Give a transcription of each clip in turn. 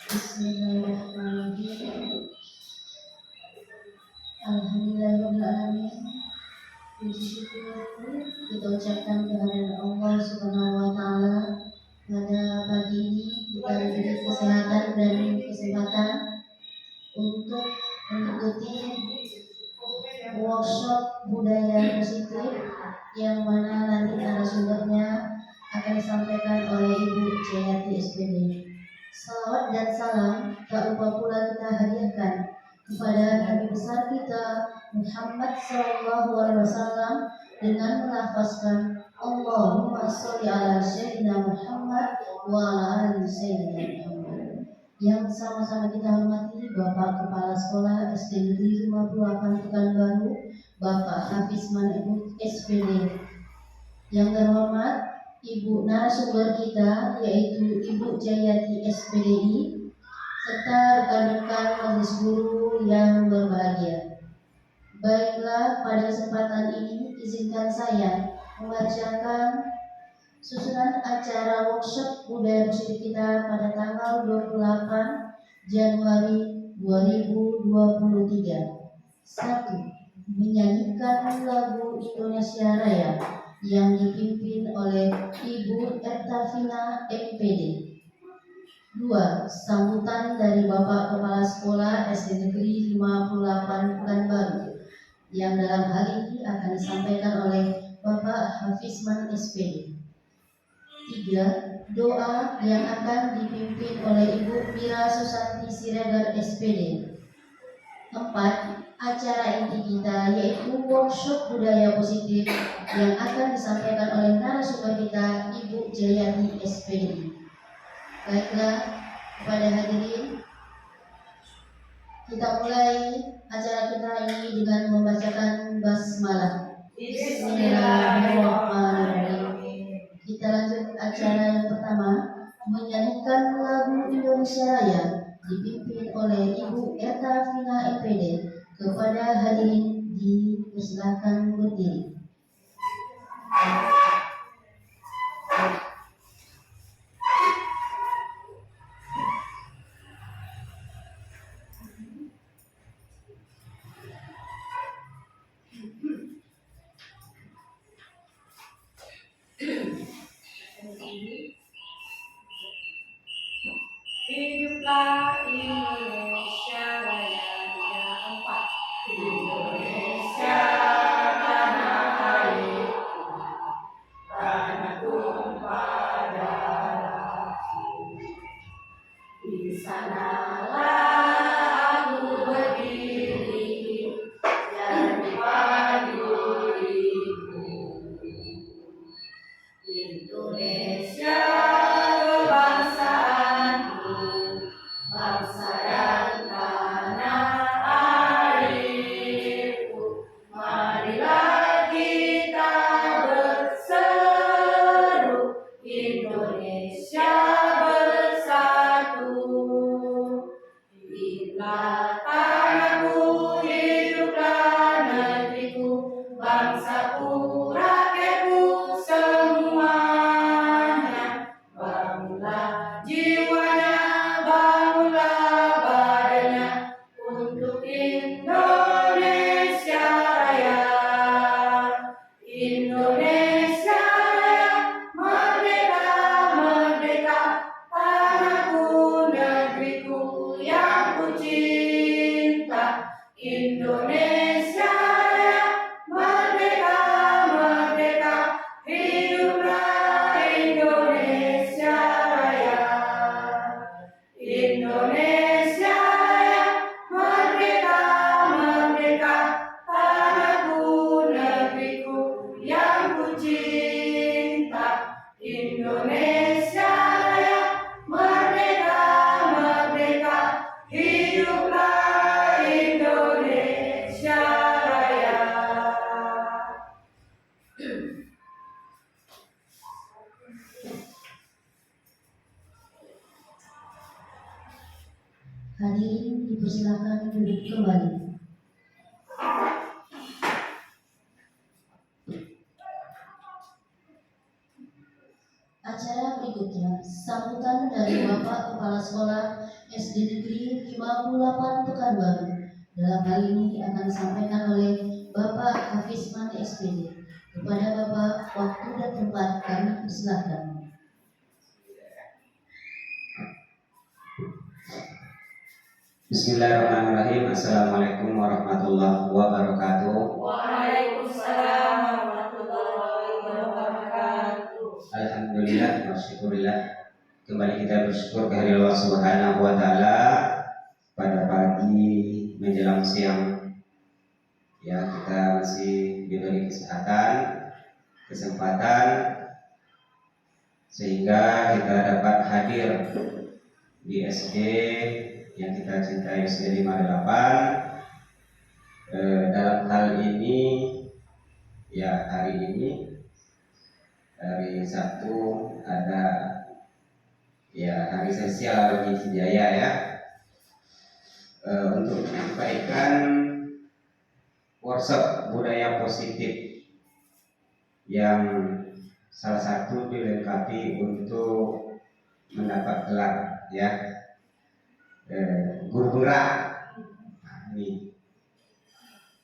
Bismillahirrahmanirrahim. Alhamdulillahirrahmanirrahim. Puji syukur kita ucapkan kehadiran Allah Subhanahu wa Ta'ala. Pada pagi ini kita diberi kesehatan dan kesempatan untuk mengikuti workshop budaya positif yang mana nanti narasumbernya akan disampaikan oleh Ibu Jayati SPD. Salawat dan salam tak lupa pula kita hadiahkan kepada Nabi besar kita Muhammad SAW dengan melafazkan Allahumma sholli ala Sayyidina Muhammad wa ala ali Sayyidina Muhammad. Yang sama-sama kita hormati Bapak Kepala Sekolah SD Negeri 58 Pekanbaru, Bapak Hafiz Manibut SPD. Yang terhormat Ibu narasumber kita yaitu Ibu Jayati SPDI serta rekan-rekan majelis guru yang berbahagia. Baiklah, pada kesempatan ini izinkan saya membacakan susunan acara workshop budaya positif kita pada tanggal 28 Januari 2023. 1. Menyanyikan lagu Indonesia Raya yang dipimpin oleh Ibu Ertavina MPD. 2. Sambutan dari Bapak Kepala Sekolah SD Negeri 58 Pekanbaru yang dalam hal ini akan disampaikan oleh Bapak Hafizman SPD. 3. Doa yang akan dipimpin oleh Ibu Mira Susanti Siregar SPD. 4. Acara inti kita yaitu workshop budaya positif yang akan disampaikan oleh narasumber kita Ibu Jayati SPD. Baiklah, kepada hadirin, kita mulai acara kita ini dengan membacakan basmalah. Bismillahirrahmanirrahim. Kita lanjut acara yang pertama, menyanyikan lagu Indonesia Raya dipimpin oleh Ibu Ertavina MPD. Kepada hadirin dipersilakan berdiri. Hiduplah Indonesia Raya. Yang 4. Indonesia tanah airku, tanah tumpah darahku. Di sanalah aku berdiri, jadi paduriku. Indonesia kebangsaanku, bangsa dan tanah airku. Marilah kita berseru, Indonesia bersatu. Hiduplah tanahku, hiduplah negeriku, bangsaku, rakyatku semuanya. Bangunlah jiwanya, bangunlah badannya untuk Indonesia Raya. Indonesia Raya, merdeka, merdeka, tanahku, negeriku yang ku cinta. Indonesia Raya, merdeka, merdeka, hiduplah Indonesia Raya. Indonesia Raya, merdeka, merdeka, tanahku, negeriku yang ku cinta. Indonesia Raya, merdeka, merdeka, hiduplah Indonesia Raya. Hadirin dipersilakan duduk kembali. Acara berikutnya, sambutan dari Bapak Kepala Kepala Sekolah SD Negeri 58 Pekanbaru. Dalam hal ini akan disampaikan oleh Bapak Hafiz Mani SPD. Kepada Bapak, waktu dan tempat kami persilahkan. Bismillahirrahmanirrahim. Assalamualaikum warahmatullahi wabarakatuh. Waalaikumsalam warahmatullahi wabarakatuh. Alhamdulillah wa syukurillah. Kembali kita bersyukur kehadirat Allah Subhanahu wa taala pada pagi menjelang siang. Ya, kita masih diberi kesempatan sehingga kita dapat hadir di SD yang kita cintai, SD 58. Dalam hal ini, ya hari ini, hari Sabtu ada ya hari sosial bagi Hidayah ya, untuk menyampaikan workshop budaya positif yang salah satu dilengkapi untuk mendapat gelar ya guru penggerak. Nah, ini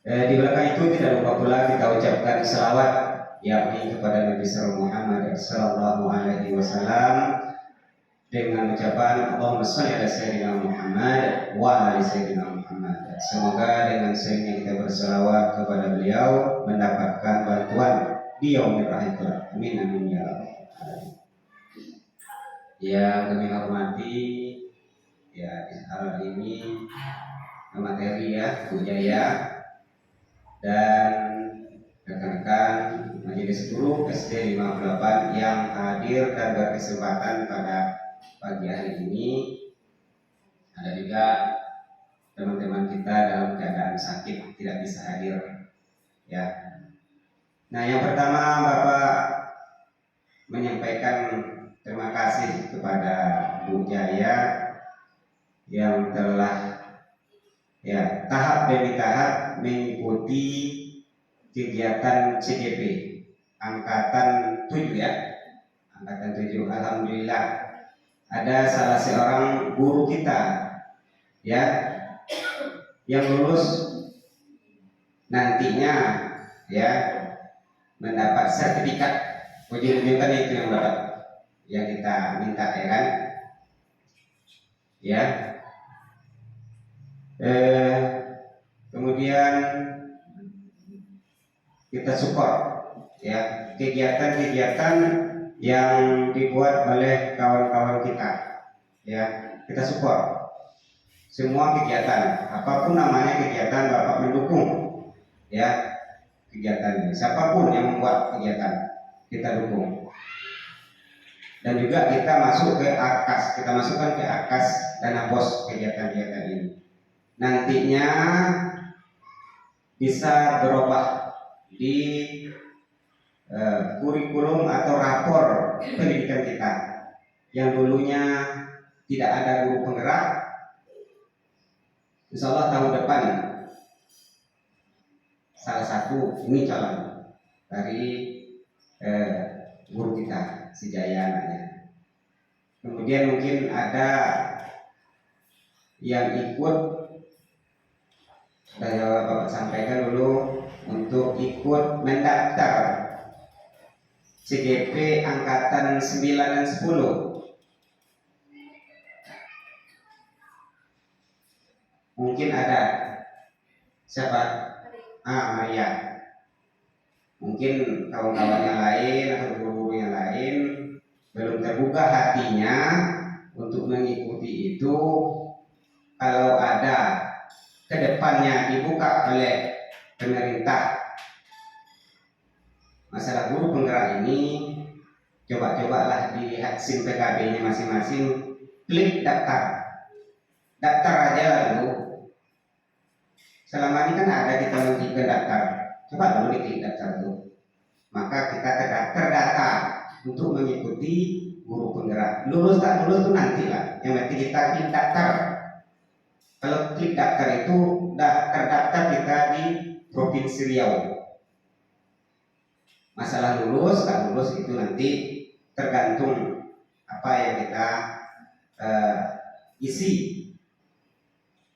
di belakang itu tidak lupa pula kita ucapkan selawat yakni kepada Nabi Muhammad sallallahu alaihi wasallam dengan ucapan Allahumma shalli ala sayyidina Muhammad wa ala sayyidina Muhammad. Semoga dengan seringnya kita berselawat kepada beliau mendapatkan bantuan di yaumil akhir. Amin amin ya rabbal alamin. Yang kami hormati ya di hal ini materi ya Bu Jaya dan rekan-rekan majelis guru SD 58 yang hadir dan berkesempatan pada pagi hari ini. Ada juga teman-teman kita dalam keadaan sakit tidak bisa hadir ya. Nah, yang pertama Bapak menyampaikan terima kasih kepada Bu Jaya yang telah ya tahap demi tahap mengikuti kegiatan CGP angkatan 7 ya. Angkatan 7, alhamdulillah ada salah seorang guru kita ya yang lulus nantinya ya mendapat sertifikat. Ujung-ujungnya itu yang dapat yang kita minta ya kan ya. Kemudian kita support ya kegiatan-kegiatan yang dibuat oleh kawan-kawan kita ya, kita support semua kegiatan apapun namanya kegiatan. Bapak mendukung ya kegiatan ini, siapapun yang membuat kegiatan kita dukung. Dan juga kita masuk ke AKAS, kita masukkan ke AKAS dana bos kegiatan-kegiatan ini. Nantinya bisa berubah di kurikulum atau rapor pendidikan kita yang dulunya tidak ada guru penggerak. Insya Allah tahun depan salah satu ini calon dari guru kita si Jaya namanya. Kemudian mungkin ada yang ikut, saya Bapak sampaikan dulu untuk ikut mendaftar CGP angkatan 9 dan 10. Mungkin ada siapa? Maria. Mungkin kawan-kawan yang lain atau guru-guru yang lain belum terbuka hatinya untuk mengikuti itu. Kalau ada kedepannya dibuka oleh pemerintah masalah guru penggerak ini, coba-cobalah dilihat SIM PKB-nya masing-masing, klik daftar aja lah dulu. Selama ini kan ada kita mengklik daftar, coba dulu diklik daftar dulu, maka kita terdata untuk mengikuti guru penggerak. Lulus tak lulus itu nanti lah, yang penting kita klik daftar. Kalau klik daftar itu terdaftar kita di Provinsi Riau. Masalah lulus tak lulus itu nanti tergantung apa yang kita isi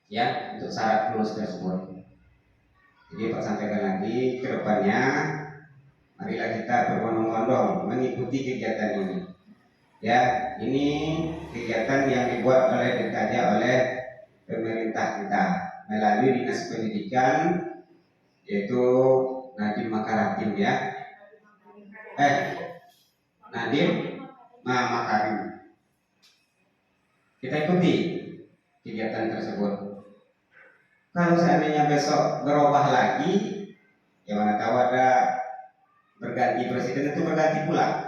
ya untuk syarat lulus tersebut. Jadi Pak sampaikan lagi ke depannya, marilah kita berbondong-bondong mengikuti kegiatan ini. Ya, ini kegiatan yang dibuat oleh pemerintah kita melalui Dinas Pendidikan, yaitu Nadiem Makarim ya. Nadiem Makarim. Kita ikuti kegiatan tersebut. Kalau seandainya besok berubah lagi, ya mana tahu ada berganti presiden, itu berganti pula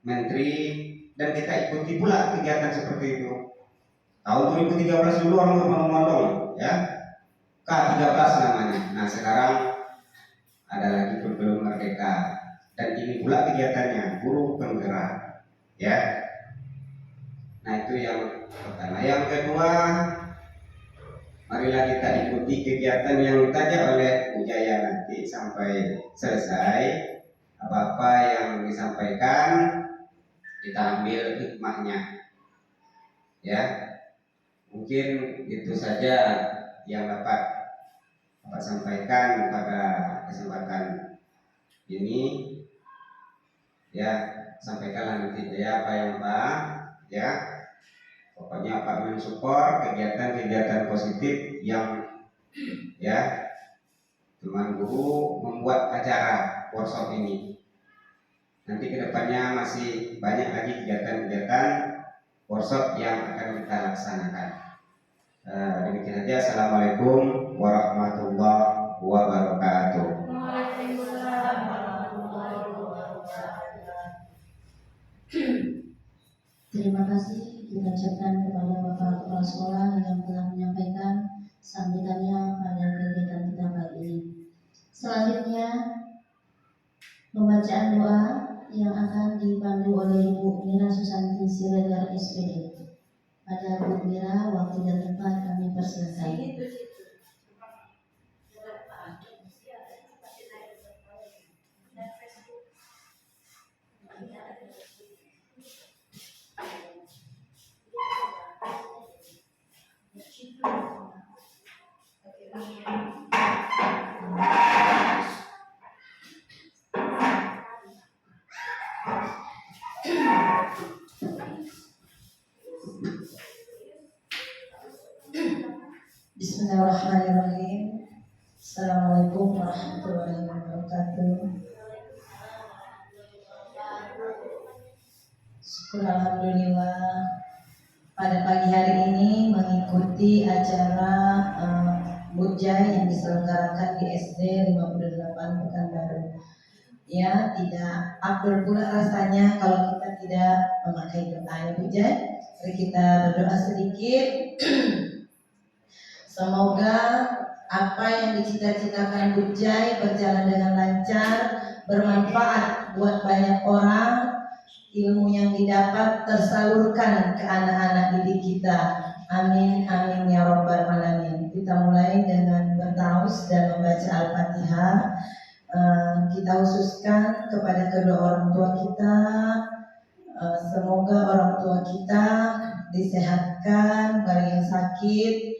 menteri, dan kita ikuti pula kegiatan seperti itu. Tahun 2013 dulu orang berbondong-bondong ya, K13 namanya. Nah sekarang ada lagi kurikulum merdeka, dan ini pula kegiatannya guru penggerak ya. Nah itu yang pertama. Yang kedua, marilah kita ikuti kegiatan yang ditanya oleh Bu Jaya nanti sampai selesai. Apa-apa yang disampaikan kita ambil hikmahnya ya. Mungkin itu saja yang dapat Bapak sampaikan pada kesempatan ini ya. Sampaikanlah nanti ya apa yang Pak ya. Pokoknya Pak mensupport kegiatan-kegiatan positif yang ya teman guru membuat acara workshop ini. Nanti kedepannya masih banyak lagi kegiatan-kegiatan workshop yang akan kita laksanakan. Demikian saja. Assalamualaikum warahmatullahi wabarakatuh. Waalaikumsalam warahmatullahi wabarakatuh. Terima kasih kita ucapkan kepada Bapak Kepala Sekolah yang telah menyampaikan sambutannya pada kegiatan kita kali ini. Selanjutnya pembacaan doa yang akan dipandu oleh Ibu Mira Susanti Siregar SPD. Pada Bu Mira, waktu dan tempat kami persilakan. Bismillahirrahmanirrahim. Assalamualaikum warahmatullahi wabarakatuh. Syukur alhamdulillah pada pagi hari ini mengikuti acara Bujai yang diselenggarakan di SD 58 Pekanbaru. Ya, tidak afdol pula rasanya kalau kita tidak memakai doa ya Bujai. Mari kita berdoa sedikit. Semoga apa yang dicita-citakan Bujai berjalan dengan lancar, bermanfaat buat banyak orang, ilmu yang didapat tersalurkan ke anak-anak didik kita. Amin, amin ya rabbal alamin. Kita mulai dengan bertaus dan membaca Al-Fatihah. Kita khususkan kepada kedua orang tua kita. Semoga orang tua kita disehatkan, bagi yang sakit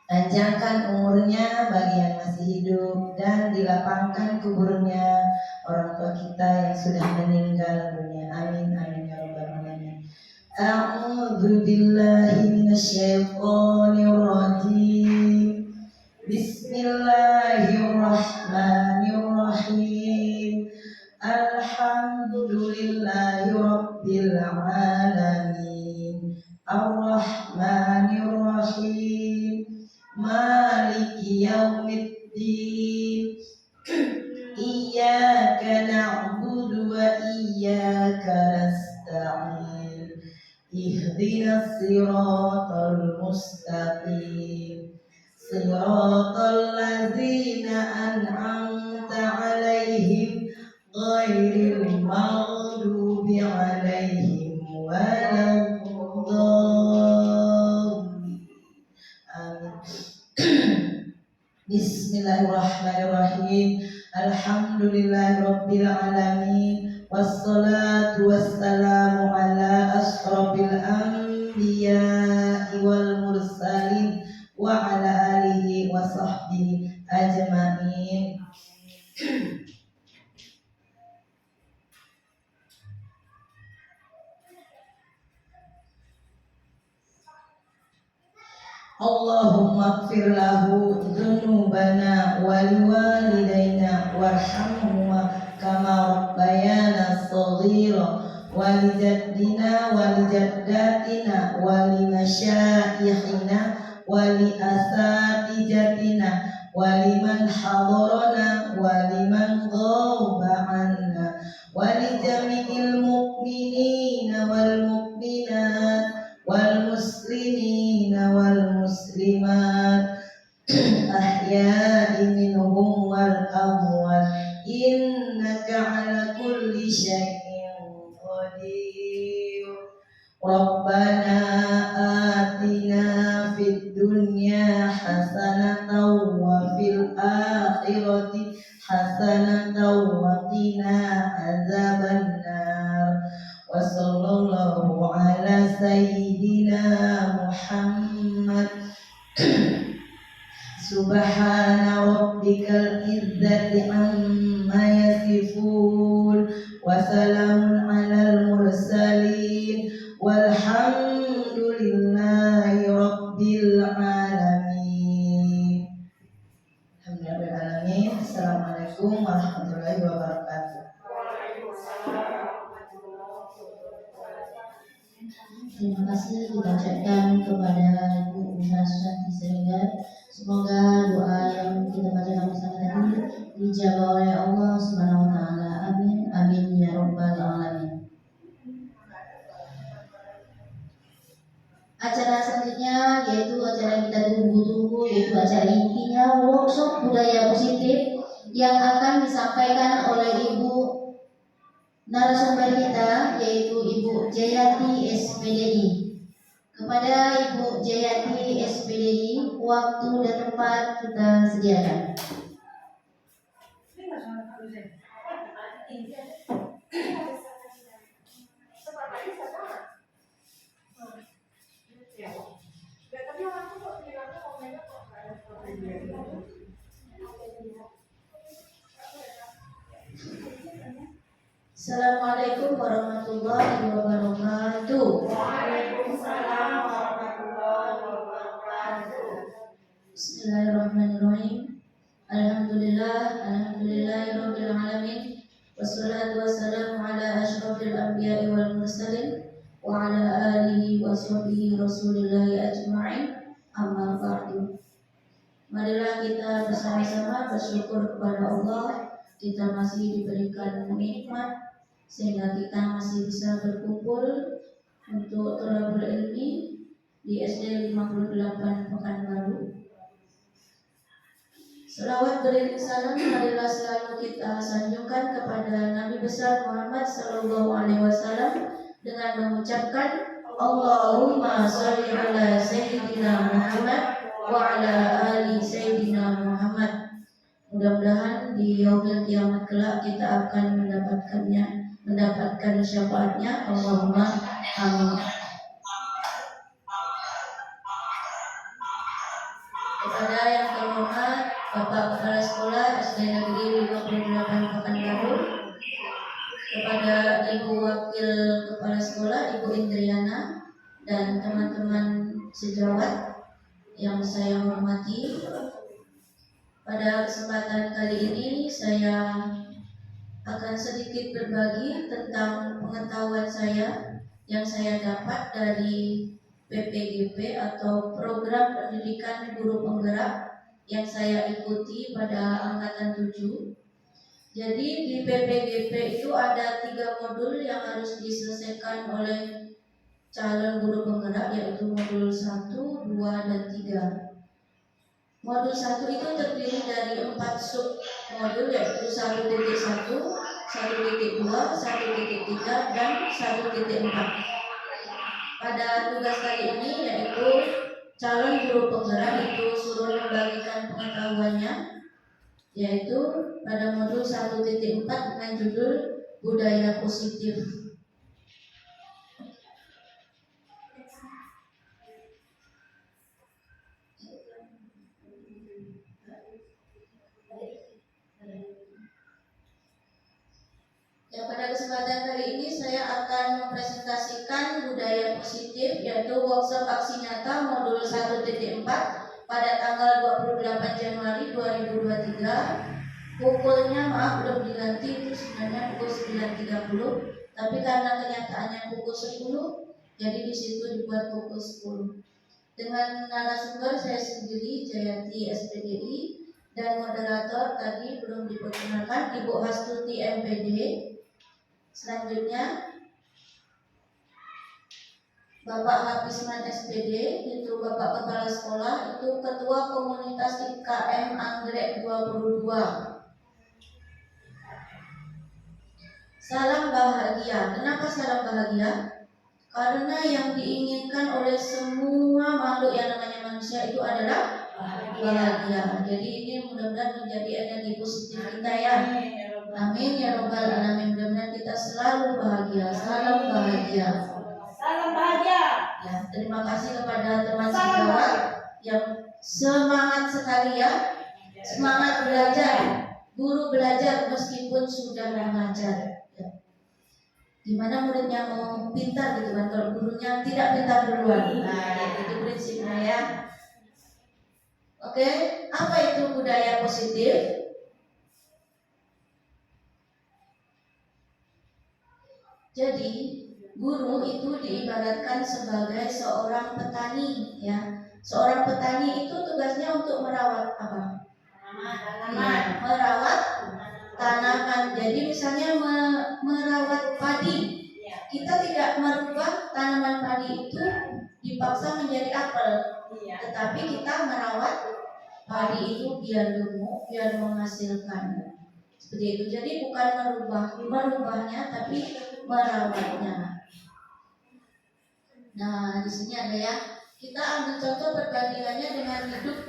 dipanjangkan umurnya, bagi yang masih hidup, dan dilapangkan kuburnya orang tua kita yang sudah meninggal dunia. Amin, amin ya rabbal alamin. A'udzu billahi minasyaitonir rajim. Bismillahirrahmanirrahim. Alhamdulillahi rabbil alamin. Ar-Rahmanir-Rahim. Maliki yaumiddin. Iyyaka na'budu wa iyyaka nasta'in. Ihdinas siratal mustaqim. Siratal ladzina an'amta 'alaihim ghairil maghdubi 'alaihim waladdallin. Bismillahirrahmanirrahim. Alhamdulillahirabbil alamin. wassalatu wassalamu ala asyrafil anbiya'i wal mursalin wa ala alihi wa sahbihi ajma'in. Allahumma ighfir lahu dzunubana wa liwalidayna warhamhuma kama rabbayana shaghira wa lijaddina wa lijaddatina wa limasyayikhina wa liasatijatina wa liman hadarana wa liman ghaba anna wa lijami'il mu'minina wal mu'minat wal muslimina wal muslimat ahya'i minhum wal amwat innaka ala kulli syai'in qadir. Rabbana atina fid dunya hasanatan wa fil akhirati hasanatan wa qina adzabannar. Wa sallallahu ala sayyidina Muhammad. Subhana rabbikal izzati amma yasifun wa salamun alal mursalin walhamdulillahi rabbil alamin. Alhamdulillahil alamin. Assalamualaikum warahmatullahi wabarakatuh. Terima kasih dibacakan kepada Ibu Ustazah Sehingga semoga doa yang kita bacakan bersama tadi dijawab oleh Allah Subhanahu wa taala. Amin amin ya rabbal alamin. Acara selanjutnya yaitu acara yang kita tunggu-tunggu, yaitu acara intinya workshop budaya positif yang akan disampaikan oleh Ibu narasumber kita, yaitu Ibu Jayati SPDI. Kepada Ibu Jayati SPDI, waktu dan tempat kita sediakan. Assalamualaikum warahmatullahi wabarakatuh. Waalaikumsalam warahmatullahi wabarakatuh. Bismillahirrahmanirrahim. Alhamdulillahirabbil alamin. Wassalatu wassalamu ala asyrafil anbiya'i wal mursalin wa ala alihi wa sahbihi rasulillahi ajma'in. Amma ba'du. Marilah kita bersama-sama bersyukur kepada Allah, kita masih diberikan nikmat sehingga kita masih bisa berkumpul untuk thalabul ilmi di SD 58 Pekanbaru. Selawat beriring salam marilah selalu kita sanjungkan kepada Nabi besar Muhammad sallallahu alaihi wasallam dengan mengucapkan Allahumma shalli ala sayyidina Muhammad wa ala ali sayyidina Muhammad. Mudah-mudahan di yaumil kiamat kelak kita akan mendapatkan syafaatnya. Allahumma amin. Kepada yang terhormat Bapak Kepala Sekolah SD Negeri 58 Pekanbaru, kepada Ibu Wakil Kepala Sekolah Ibu Indriana dan teman-teman sejawat yang saya hormati, pada kesempatan kali ini saya akan sedikit berbagi tentang pengetahuan saya yang saya dapat dari PPGP atau Program Pendidikan Guru Penggerak yang saya ikuti pada angkatan 7. Jadi di PPGP itu ada 3 modul yang harus diselesaikan oleh calon guru penggerak, yaitu modul 1, 2, dan 3. Modul 1 itu terdiri dari 4 sub modul, yaitu 1.1, 1.2, 1.3, dan 1.4. Pada tugas kali ini yaitu calon guru penggerak itu suruh membagikan pengetahuannya, yaitu pada modul 1.4 dengan judul budaya positif. Ya, pada kesempatan kali ini saya akan mempresentasikan budaya positif, yaitu workshop aksi nyata modul 1.4 pada tanggal 28 Januari 2023. Pukulnya maaf belum diganti, itu sebenarnya pukul 9.30, tapi karena kenyataannya pukul 10, jadi di situ dibuat pukul 10. Dengan narasumber saya sendiri, Jayanti SPDI, dan moderator tadi belum diperkenalkan, Ibu Hastuti MPD. Selanjutnya Bapak Hapisman SPD, itu Bapak Kepala Sekolah, itu Ketua Komunitas IKM Anggrek 22. Salam bahagia. Kenapa salam bahagia? Karena yang diinginkan oleh semua makhluk yang namanya manusia itu adalah bahagia. Jadi ini mudah-mudahan menjadi energi positif kita ya. Amin ya robbal alamin. Mudah-mudahan kita selalu bahagia. Salam bahagia. Salam bahagia. Ya, terima kasih kepada teman sejawat yang semangat sekali ya. Semangat belajar. Guru belajar meskipun sudah mengajar. Ya. Gimana muridnya mau pintar gitu kan, kalau gurunya tidak pintar duluan. Nah, itu prinsipnya ya. Oke, apa itu budaya positif? Jadi guru itu diibaratkan sebagai seorang petani ya. Seorang petani itu tugasnya untuk merawat apa? Ya, merawat tanaman. Jadi misalnya merawat padi. Kita tidak merubah tanaman padi itu dipaksa menjadi apel, tetapi kita merawat padi itu biar gemuk, biar menghasilkan. Seperti itu. Jadi bukan merubahnya, tapi merawatnya. Nah, di sini ada ya. Kita ambil contoh perbandingannya dengan hidup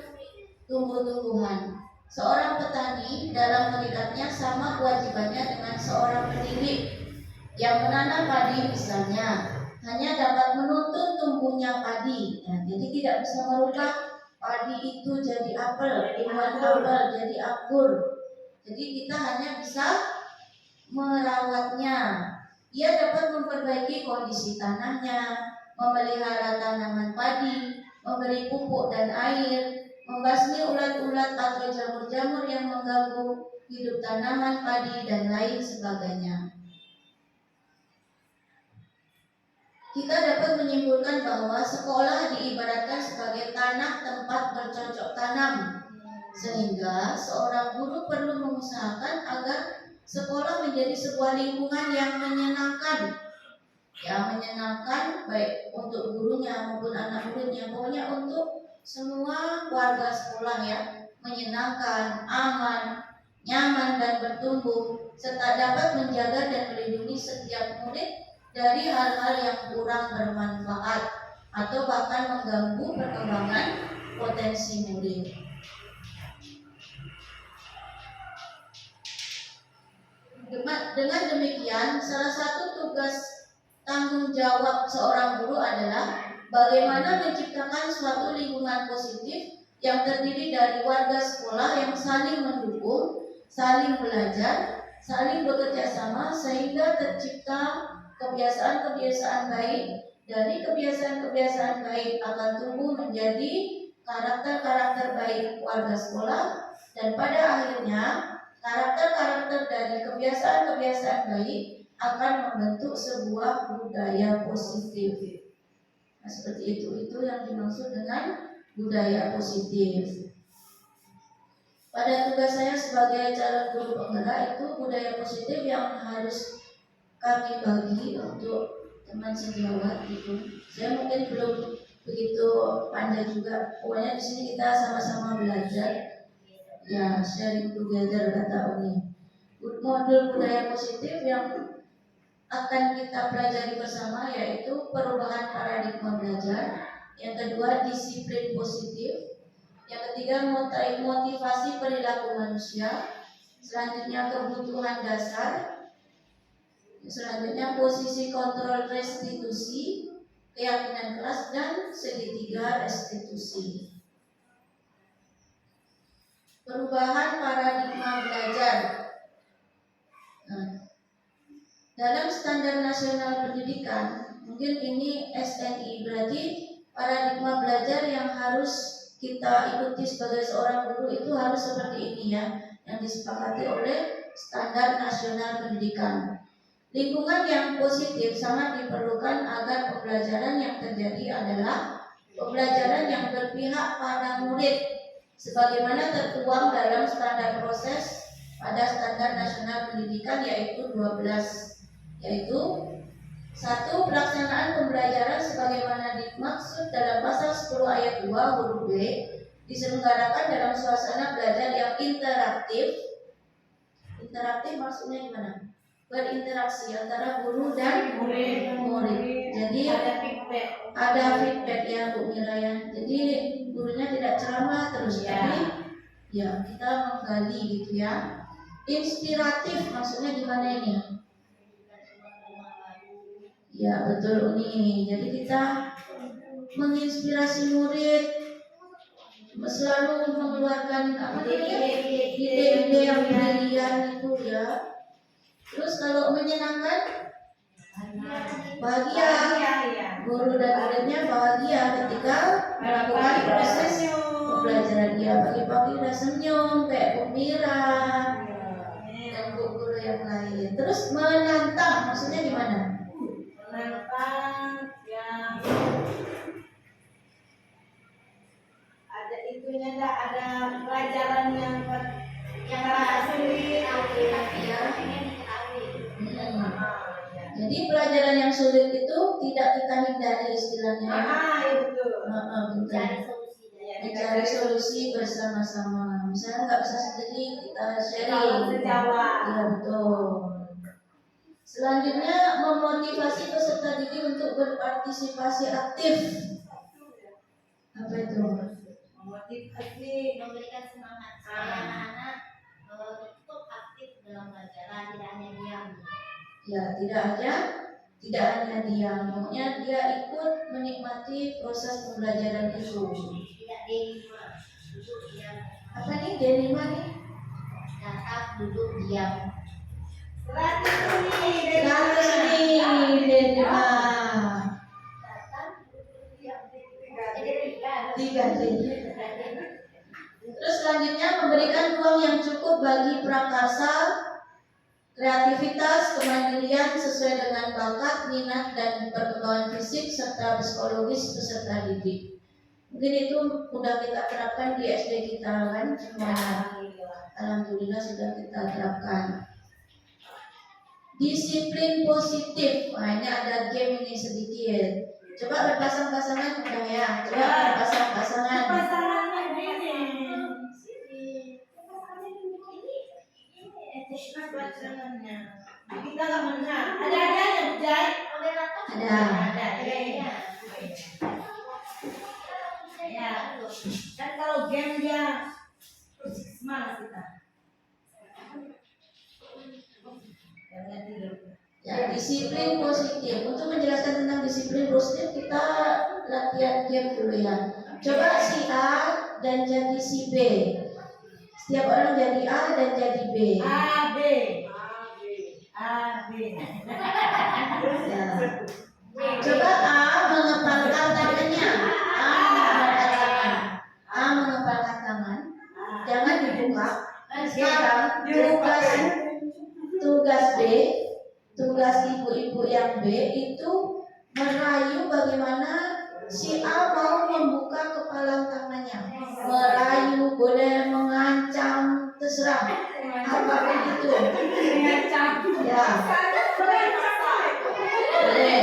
tumbuh-tumbuhan. Seorang petani dalam melihatnya sama kewajibannya dengan seorang pendidik yang menanam padi misalnya, hanya dapat menuntun tumbuhnya padi. Nah, jadi tidak bisa merubah padi itu jadi apel, tumbuhan apel jadi anggur. Jadi kita hanya bisa merawatnya. Ia dapat memperbaiki kondisi tanahnya, memelihara tanaman padi, memberi pupuk dan air, membasmi ulat-ulat atau jamur-jamur yang mengganggu hidup tanaman padi dan lain sebagainya. Kita dapat menyimpulkan bahwa sekolah diibaratkan sebagai tanah tempat bercocok tanam, sehingga seorang guru perlu mengusahakan agar sekolah menjadi sebuah lingkungan yang menyenangkan, baik untuk gurunya maupun anak muridnya, pokoknya untuk semua warga sekolah ya, menyenangkan, aman, nyaman dan bertumbuh, serta dapat menjaga dan melindungi setiap murid dari hal-hal yang kurang bermanfaat atau bahkan mengganggu perkembangan potensi murid. Dengan demikian, salah satu tugas tanggung jawab seorang guru adalah bagaimana menciptakan suatu lingkungan positif yang terdiri dari warga sekolah yang saling mendukung, saling belajar, saling bekerja sama, sehingga tercipta kebiasaan-kebiasaan baik. Dari kebiasaan-kebiasaan baik akan tumbuh menjadi karakter-karakter baik warga sekolah, dan pada akhirnya karakter-karakter dari kebiasaan-kebiasaan baik akan membentuk sebuah budaya positif. Nah, seperti itu yang dimaksud dengan budaya positif. Pada tugas saya sebagai calon guru penggerak, itu budaya positif yang harus kami bagi untuk teman sejawat gitu. Saya mungkin belum begitu pandai juga. Pokoknya di sini kita sama-sama belajar. Ya, sharing together kata Uni. Modul budaya positif yang akan kita pelajari bersama yaitu perubahan paradigma belajar. Yang kedua, disiplin positif. Yang ketiga, motivasi perilaku manusia. Selanjutnya, kebutuhan dasar. Selanjutnya posisi kontrol restitusi, keyakinan kelas, dan segitiga restitusi. Perubahan paradigma belajar. Nah, dalam standar nasional pendidikan, mungkin ini SNI, berarti paradigma belajar yang harus kita ikuti sebagai seorang guru itu harus seperti ini ya, yang disepakati oleh standar nasional pendidikan. Lingkungan yang positif sangat diperlukan agar pembelajaran yang terjadi adalah pembelajaran yang berpihak pada murid sebagaimana tertuang dalam standar proses pada standar nasional pendidikan yaitu 12, yaitu 1. Pelaksanaan pembelajaran sebagaimana dimaksud dalam pasal 10 ayat 2 huruf B diselenggarakan dalam suasana belajar yang interaktif. Interaktif maksudnya gimana? Berinteraksi antara guru dan murid. Jadi ada feedback ya Bu Mira ya. Jadi gurunya tidak ceramah terus tapi ya kita menggali gitu ya. Inspiratif maksudnya gimana ini? Ya betul Uni. Jadi kita menginspirasi murid selalu mengeluarkan ide-ide yang brilian itu ya. Terus kalau menyenangkan, bahagia, guru dan muridnya bahagia ketika melakukan proses pembelajaran dia. Pagi-pagi udah senyum kayak Bu Mira dan guru yang lain. Terus menantang, maksudnya gimana? Menantang yang ada itunya, ada pelajaran yang sulit, tapi ya. Jadi pelajaran yang sulit itu tidak kita hindari istilahnya. Iya betul. Mencari solusi bersama-sama. Misalnya nggak bisa sendiri, kita sharing. Kalau sejawat. Iya betul. Selanjutnya memotivasi peserta didik untuk berpartisipasi aktif. Apa itu? Memotivasi, memberikan semangat supaya anak-anak cukup aktif dalam pelajaran, tidak hanya diam. Ya, tidak hanya diam, pokoknya dia ikut menikmati proses pembelajaran itu. Tidak D5, duduk diam. Apa nih D5 nih? Datang, duduk diam. Gratis nih D5. Datang, duduk diam. Tiga D. Terus selanjutnya memberikan ruang yang cukup bagi prakarsa, kreativitas, kemandirian sesuai dengan bakat, minat, dan perkembangan fisik serta psikologis peserta didik. Mungkin itu sudah kita terapkan di SD kita kan semuanya. Alhamdulillah sudah kita terapkan. Disiplin positif. Nah, ini ada game ini sedikit. Coba berpasang-pasangan udah ya. Coba berpasang-pasangan. Kita nggak menang. Ada yang Jai? Ada. Ya. Kan kalau game dia semangat kita. Ya, disiplin positif. Untuk menjelaskan tentang disiplin positif kita latihan game dulu ya. Coba si A dan jadi si B. Setiap orang jadi A dan jadi B. A B. Ya. Coba A mengepalkan tangannya. A mengepalkan tangan. Jangan dibuka. Sekarang tugas B, tugas ibu-ibu yang B itu merayu bagaimana si A mau membuka kepala tangannya. Merayu, boleh mengancam, terserah. Apapun itu. Ya. Boleh.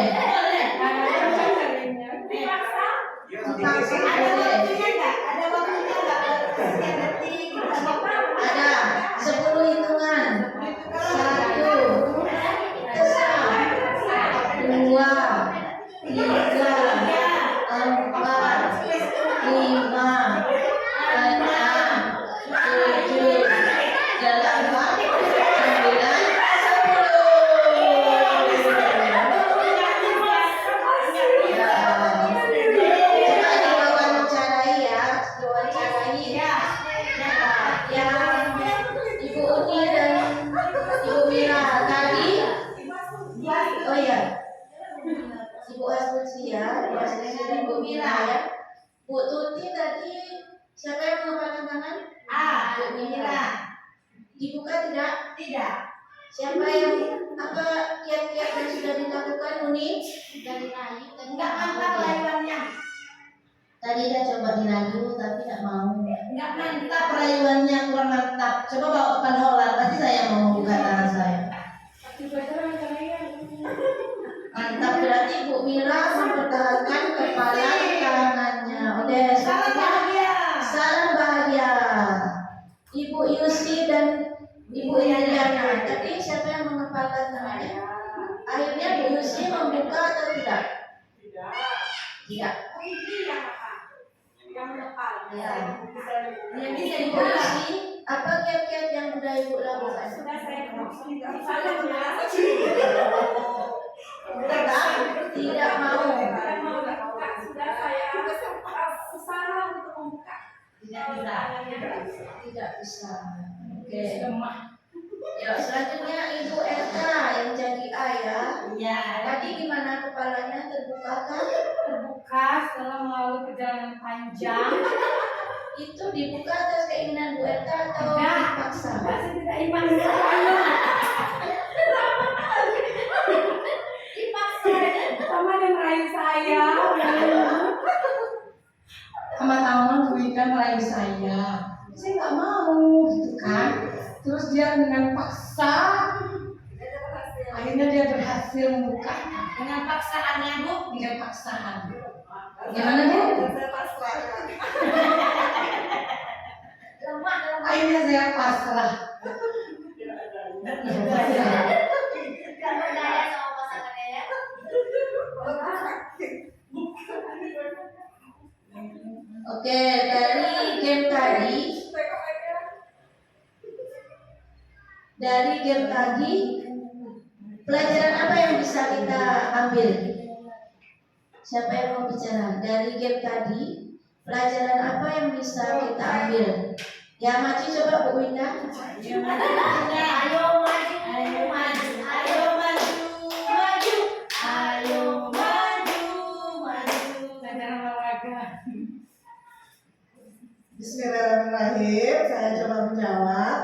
Ada 10 hitungan. 1, terserah. 2, 3, 4, 5, 6, 7, 8, 9, 10. sesi ya, dua sesi dan Bu Mira ya. Bu Tuti tadi siapa yang mengepalkan tangan? Bu Mira. Dibuka tidak? Tidak. Siapa yang apa kiat-kiat yang sudah dilakukan Uni? Dari rayu dan Enggak mantap rayuannya. Tadi dia coba dirayu tapi tidak mau. Enggak mantap rayuannya, kurang mantap. Coba bawa ke Panholar, pasti saya mau membuka tangan saya. Mantap, berarti Bu Mira mempertahankan kepala tangannya. Oke, Salam selanjutnya bahagia. salam bahagia. Ibu Yusi dan Ibu Indriana. Tadi siapa yang mengepalkan tangannya? Akhirnya Bu Yusi membuka atau tidak? Tidak. Ya. Yang bisa Ibu dibuka. Yusi, apa kiat-kiat yang sudah Ibu lakukan? Tidak mau. Tidak bisa. Oke. Ya, selanjutnya Ibu Eka yang jadi ayah. Iya. Tadi gimana kepalanya terbuka kan? Terbuka setelah melalui perjalanan panjang. Itu dibuka atas keinginan Bu Eka atau Tidak. dipaksa? Saya tidak dipaksa. Sama dia merayu saya. Sama-sama berikan merayu saya. Saya nggak mau gitu kan. Terus dia dengan paksa. Akhirnya dia berhasil membuka Dengan paksaannya, Bu. dengan paksaan. Gimana Bu? Akhirnya saya pasrah. Gak berdaya sama pasangannya ya. Oke, dari game tadi pelajaran apa yang bisa kita ambil? Siapa yang mau bicara? Dari game tadi pelajaran apa yang bisa kita ambil? Ya maju coba Bu Winda. Ayo maju, ayo maju, ayo maju, ayo maju, maju, ayo maju, maju. Pelajaran olahraga. Bismillahirrahmanirrahim. Saya coba menjawab.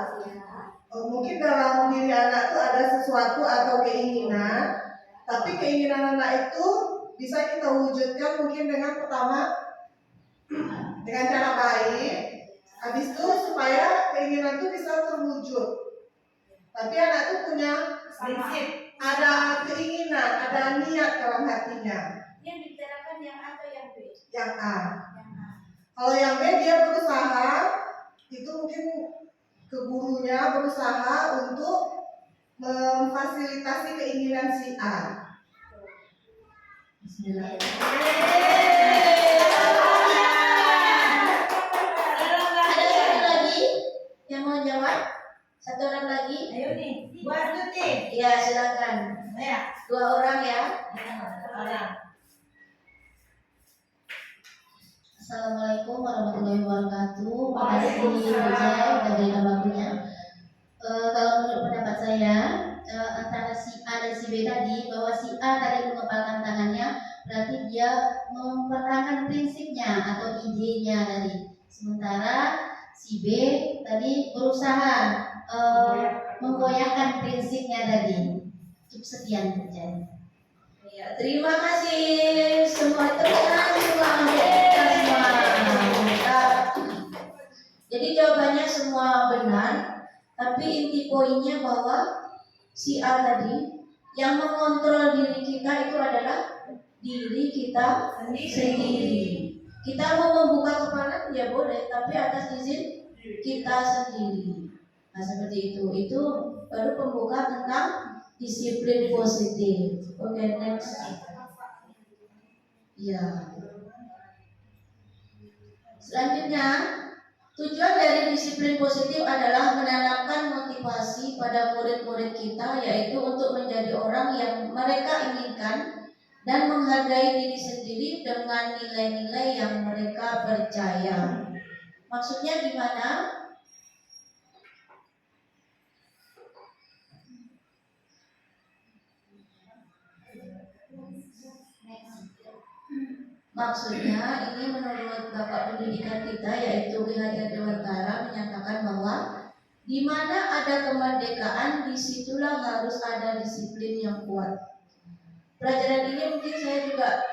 Mungkin dalam diri anak itu ada sesuatu atau keinginan, tapi keinginan anak itu bisa kita wujudkan mungkin dengan pertama dengan cara baik. Habis itu supaya keinginan itu bisa terwujud. Tapi anak itu punya Prinsip. ada keinginan, ada niat dalam hatinya. Yang dibicarakan yang A atau yang B? Yang A. Yang A. Kalau yang B dia berusaha, itu mungkin ke gurunya berusaha untuk memfasilitasi keinginan si A. Ada satu lagi yang mau jawab? Satu orang lagi? Ayo nih, buat Tuti. Ya silakan. Ayo. 2 orang ya. Orang. Assalamualaikum warahmatullahi wabarakatuh. Makasih Bu Jai dari waktunya. Kalau menurut pendapat saya antara si A dan si B tadi, bahwa si A tadi mengepalkan tangannya, berarti dia mempertahankan prinsipnya atau idenya tadi. Sementara si B tadi berusaha menggoyahkan prinsipnya tadi. Cukup sekian terjadi. Ya, terima kasih semua teman semua. Jadi jawabannya semua benar, tapi inti poinnya bahwa si A tadi yang mengontrol diri kita itu adalah diri kita sendiri. Kita mau membuka kepala ya boleh, tapi atas izin kita sendiri. Nah seperti itu. Itu baru pembuka tentang disiplin positif. Oke, next. Ya. Selanjutnya, tujuan dari disiplin positif adalah menanamkan motivasi pada murid-murid kita, yaitu untuk menjadi orang yang mereka inginkan dan menghargai diri sendiri dengan nilai-nilai yang mereka percaya. Maksudnya gimana? Maksudnya ini menurut Bapak Pendidikan kita yaitu Ki Hajar Dewantara menyatakan bahwa di mana ada kemerdekaan disitulah harus ada disiplin yang kuat. Pelajaran ini mungkin saya juga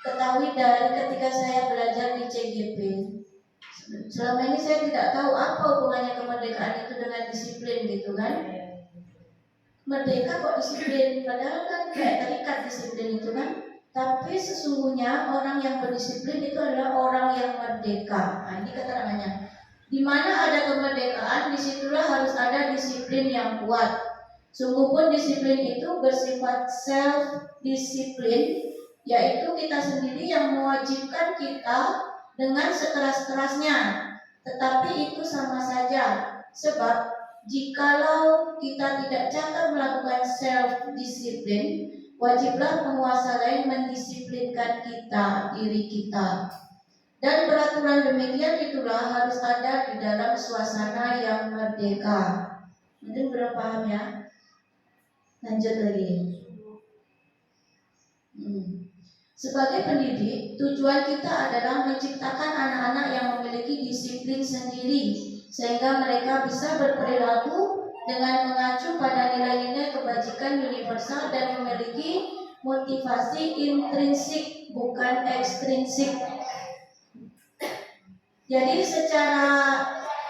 ketahui dari ketika saya belajar di CGP. Selama ini saya tidak tahu apa hubungannya kemerdekaan itu dengan disiplin gitu kan. Merdeka kok disiplin, padahal kan kayak terikat disiplin itu kan. Tapi sesungguhnya orang yang berdisiplin itu adalah orang yang merdeka. Nah, ini keterangannya. Di mana ada kemerdekaan, disitulah harus ada disiplin yang kuat. Sungguh pun disiplin itu bersifat self-disiplin, yaitu kita sendiri yang mewajibkan kita dengan sekeras-kerasnya. Tetapi itu sama saja, sebab jikalau kita tidak catat melakukan self-disiplin, wajiblah penguasa lain mendisiplinkan kita, diri kita. Dan peraturan demikian itulah harus ada di dalam suasana yang merdeka. Mungkin belum paham ya? Lanjut lagi. Sebagai pendidik, tujuan kita adalah menciptakan anak-anak yang memiliki disiplin sendiri, sehingga mereka bisa berperilaku dengan mengacu pada nilai-nilai kebajikan universal dan memiliki motivasi intrinsik bukan ekstrinsik. Jadi secara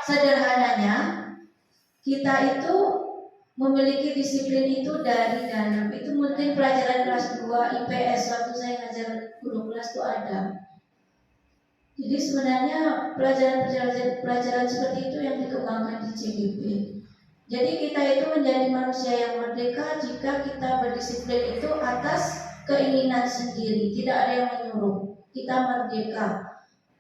sederhananya kita itu memiliki disiplin itu dari dalam. Itu mungkin pelajaran kelas 2 IPS waktu saya ngajar guru kelas itu ada. Jadi sebenarnya pelajaran seperti itu yang dikembangkan di CGP. Jadi kita itu menjadi manusia yang merdeka jika kita berdisiplin itu atas keinginan sendiri, tidak ada yang menyuruh. Kita merdeka,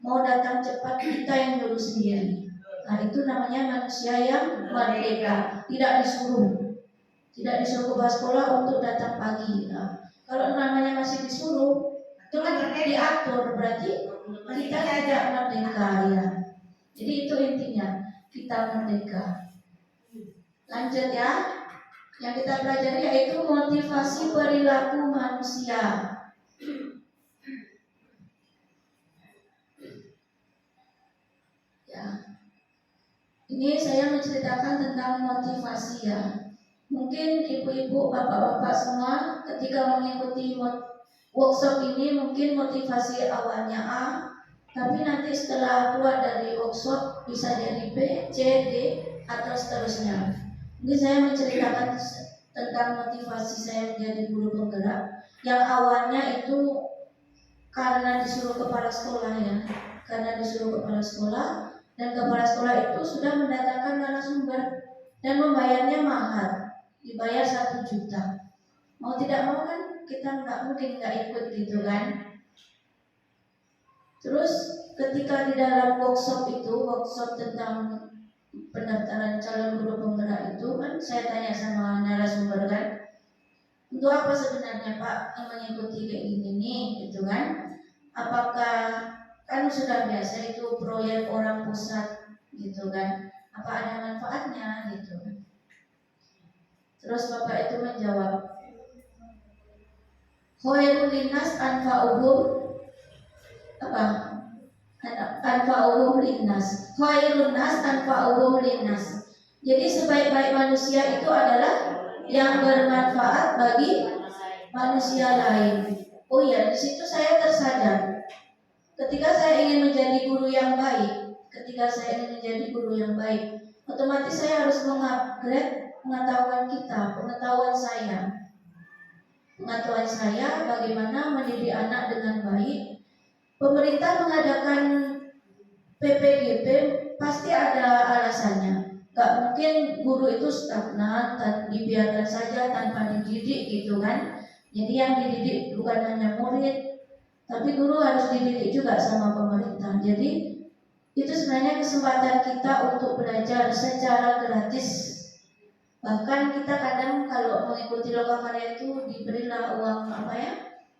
mau datang cepat kita yang nyuruh sendiri. Nah itu namanya manusia yang merdeka, tidak disuruh ke sekolah untuk datang pagi. Nah, kalau namanya masih disuruh, itu kan diatur, berarti kita tidak merdeka ya. Jadi itu intinya, kita merdeka. Lanjut ya, yang kita pelajari yaitu motivasi perilaku manusia. Ya, ini saya menceritakan tentang motivasi ya. Mungkin ibu-ibu, bapak-bapak semua ketika mengikuti workshop ini mungkin motivasi awalnya A, tapi nanti setelah keluar dari workshop bisa jadi B, C, D, atau seterusnya. Mungkin saya menceritakan tentang motivasi saya menjadi guru penggerak yang awalnya itu karena disuruh kepala sekolah ya, karena disuruh kepala sekolah dan kepala sekolah itu sudah mendatangkan narasumber dan membayarnya mahal, dibayar 1 juta. Mau tidak mau kan kita mungkin nggak ikut gitu kan. Terus ketika di dalam workshop tentang pendaftaran calon guru penggerak itu kan saya tanya sama narasumber kan, untuk apa sebenarnya Pak mengikuti kayak gini nih gitu kan, apakah kan sudah biasa itu proyek orang pusat gitu kan, apa ada manfaatnya gitu kan. Terus Bapak itu menjawab, khairul linnas anfa'uhum anfa'uhum linnas, khairun nas anfa'uhum linnas. Jadi sebaik-baik manusia itu adalah yang bermanfaat bagi manusia lain. Oh ya, di situ saya tersadar. Ketika saya ingin menjadi guru yang baik, otomatis saya harus mengupgrade pengetahuan saya bagaimana mendidik anak dengan baik. Pemerintah mengadakan PPGP pasti ada alasannya. Gak mungkin guru itu stagnan dan dibiarkan saja tanpa dididik gitu kan. Jadi yang dididik bukan hanya murid, tapi guru harus dididik juga sama pemerintah. Jadi itu sebenarnya kesempatan kita untuk belajar secara gratis. Bahkan kita kadang kalau mengikuti Lokakarya itu diberilah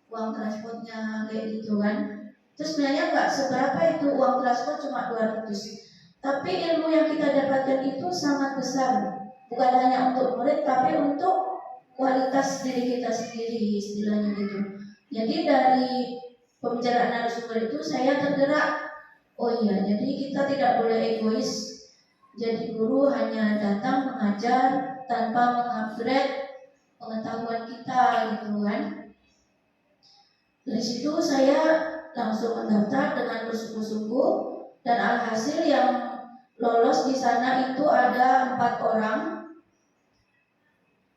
uang transportnya kayak gitu kan. Terus sebenarnya nggak seberapa itu uang transport, cuma 200. Tapi ilmu yang kita dapatkan itu sangat besar. Bukan hanya untuk murid, tapi untuk kualitas diri kita sendiri istilahnya gitu. Jadi dari pembicaraan narasumber itu saya tergerak. Oh iya, jadi kita tidak boleh egois. Jadi guru hanya datang mengajar tanpa mengupgrade pengetahuan kita gitu kan. Dari situ saya langsung mendaftar dengan bersungguh-sungguh dan alhasil yang lolos di sana itu ada 4 orang.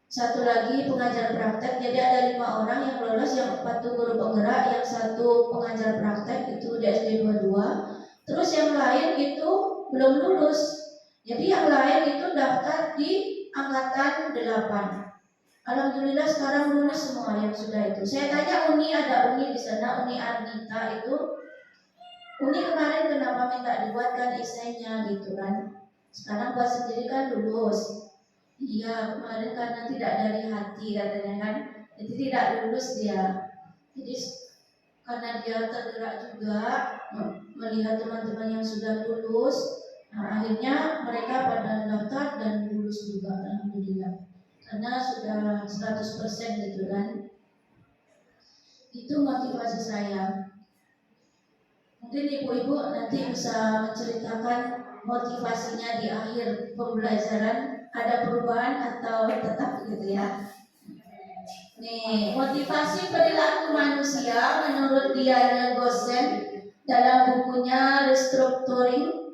Satu lagi pengajar praktek, jadi ada 5 orang yang lolos, yang 4 itu guru penggerak, yang 1 pengajar praktek itu di SD 22. Terus yang lain itu belum lulus. Jadi yang lain itu daftar di angkatan 8. Alhamdulillah sekarang lulus semua yang sudah itu. Saya tanya Uni, ada Uni di sana, Uni Arnita itu. Uni kemarin kenapa minta dibuatkan esainya gitu kan. Sekarang buat sendiri kan lulus. Iya, kemarin karena tidak dari hati katanya kan. Jadi tidak lulus dia. Jadi karena dia tergerak juga melihat teman-teman yang sudah lulus, nah, akhirnya mereka pada daftar dan lulus juga, alhamdulillah. Karena sudah 100% gitu kan. Itu motivasi saya. Mungkin ibu-ibu nanti bisa menceritakan motivasinya di akhir pembelajaran, ada perubahan atau tetap gitu ya. Nih, motivasi perilaku manusia menurut Diana Gosen dalam bukunya Restructuring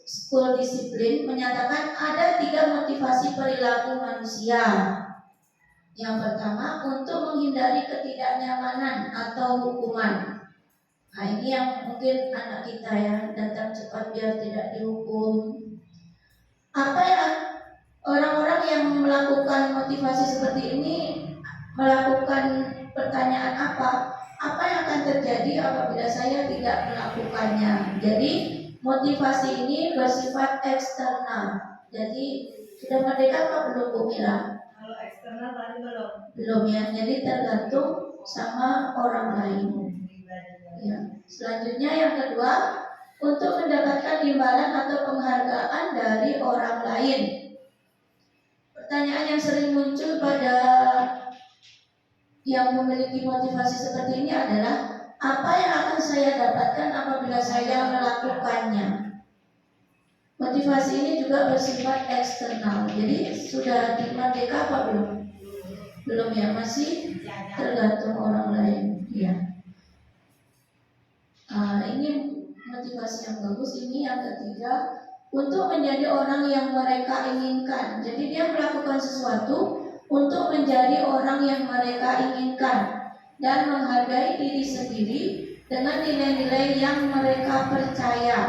School Discipline menyatakan ada 3 motivasi perilaku manusia. Yang pertama, untuk menghindari ketidaknyamanan atau hukuman. Nah, ini yang mungkin anak kita ya, datang cepat biar tidak dihukum. Apa ya, orang-orang yang melakukan motivasi seperti ini melakukan pertanyaan apa yang akan terjadi apabila saya tidak melakukannya. Jadi motivasi ini bersifat eksternal. Jadi sudah merdeka apa belum Bu Mira? Kalau eksternal tadi belum. Belum ya, jadi tergantung sama orang lain. Ya. Selanjutnya yang kedua, untuk mendapatkan imbalan atau penghargaan dari orang lain. Pertanyaan yang sering muncul pada yang memiliki motivasi seperti ini adalah apa yang akan saya dapatkan apabila saya melakukannya. Motivasi ini juga bersifat eksternal. Jadi sudah merdeka apa belum? Belum ya, masih tergantung orang lain. Ya. Ini motivasi yang bagus. Ini yang ketiga, untuk menjadi orang yang mereka inginkan. Jadi dia melakukan sesuatu untuk menjadi orang yang mereka inginkan dan menghargai diri sendiri dengan nilai-nilai yang mereka percaya.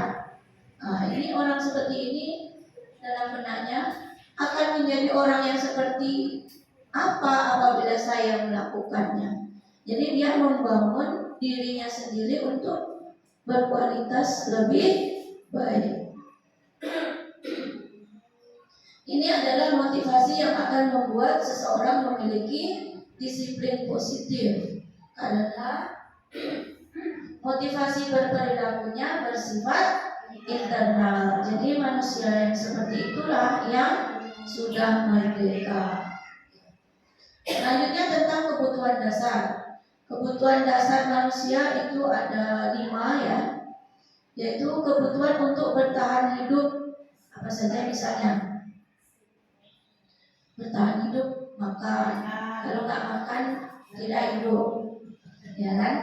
Ini orang seperti ini dalam benaknya akan menjadi orang yang seperti apa apabila saya melakukannya. Jadi dia membangun dirinya sendiri untuk berkualitas lebih baik. Ini adalah motivasi yang akan membuat seseorang memiliki disiplin positif. Karena motivasi berperilakunya bersifat internal. Jadi manusia yang seperti itulah yang sudah merdeka. Selanjutnya tentang kebutuhan dasar. Kebutuhan dasar manusia itu ada 5 ya, yaitu kebutuhan untuk bertahan hidup. Apa saja misalnya? Bertahan hidup, makan. Kalau nggak makan tidak hidup, ya kan?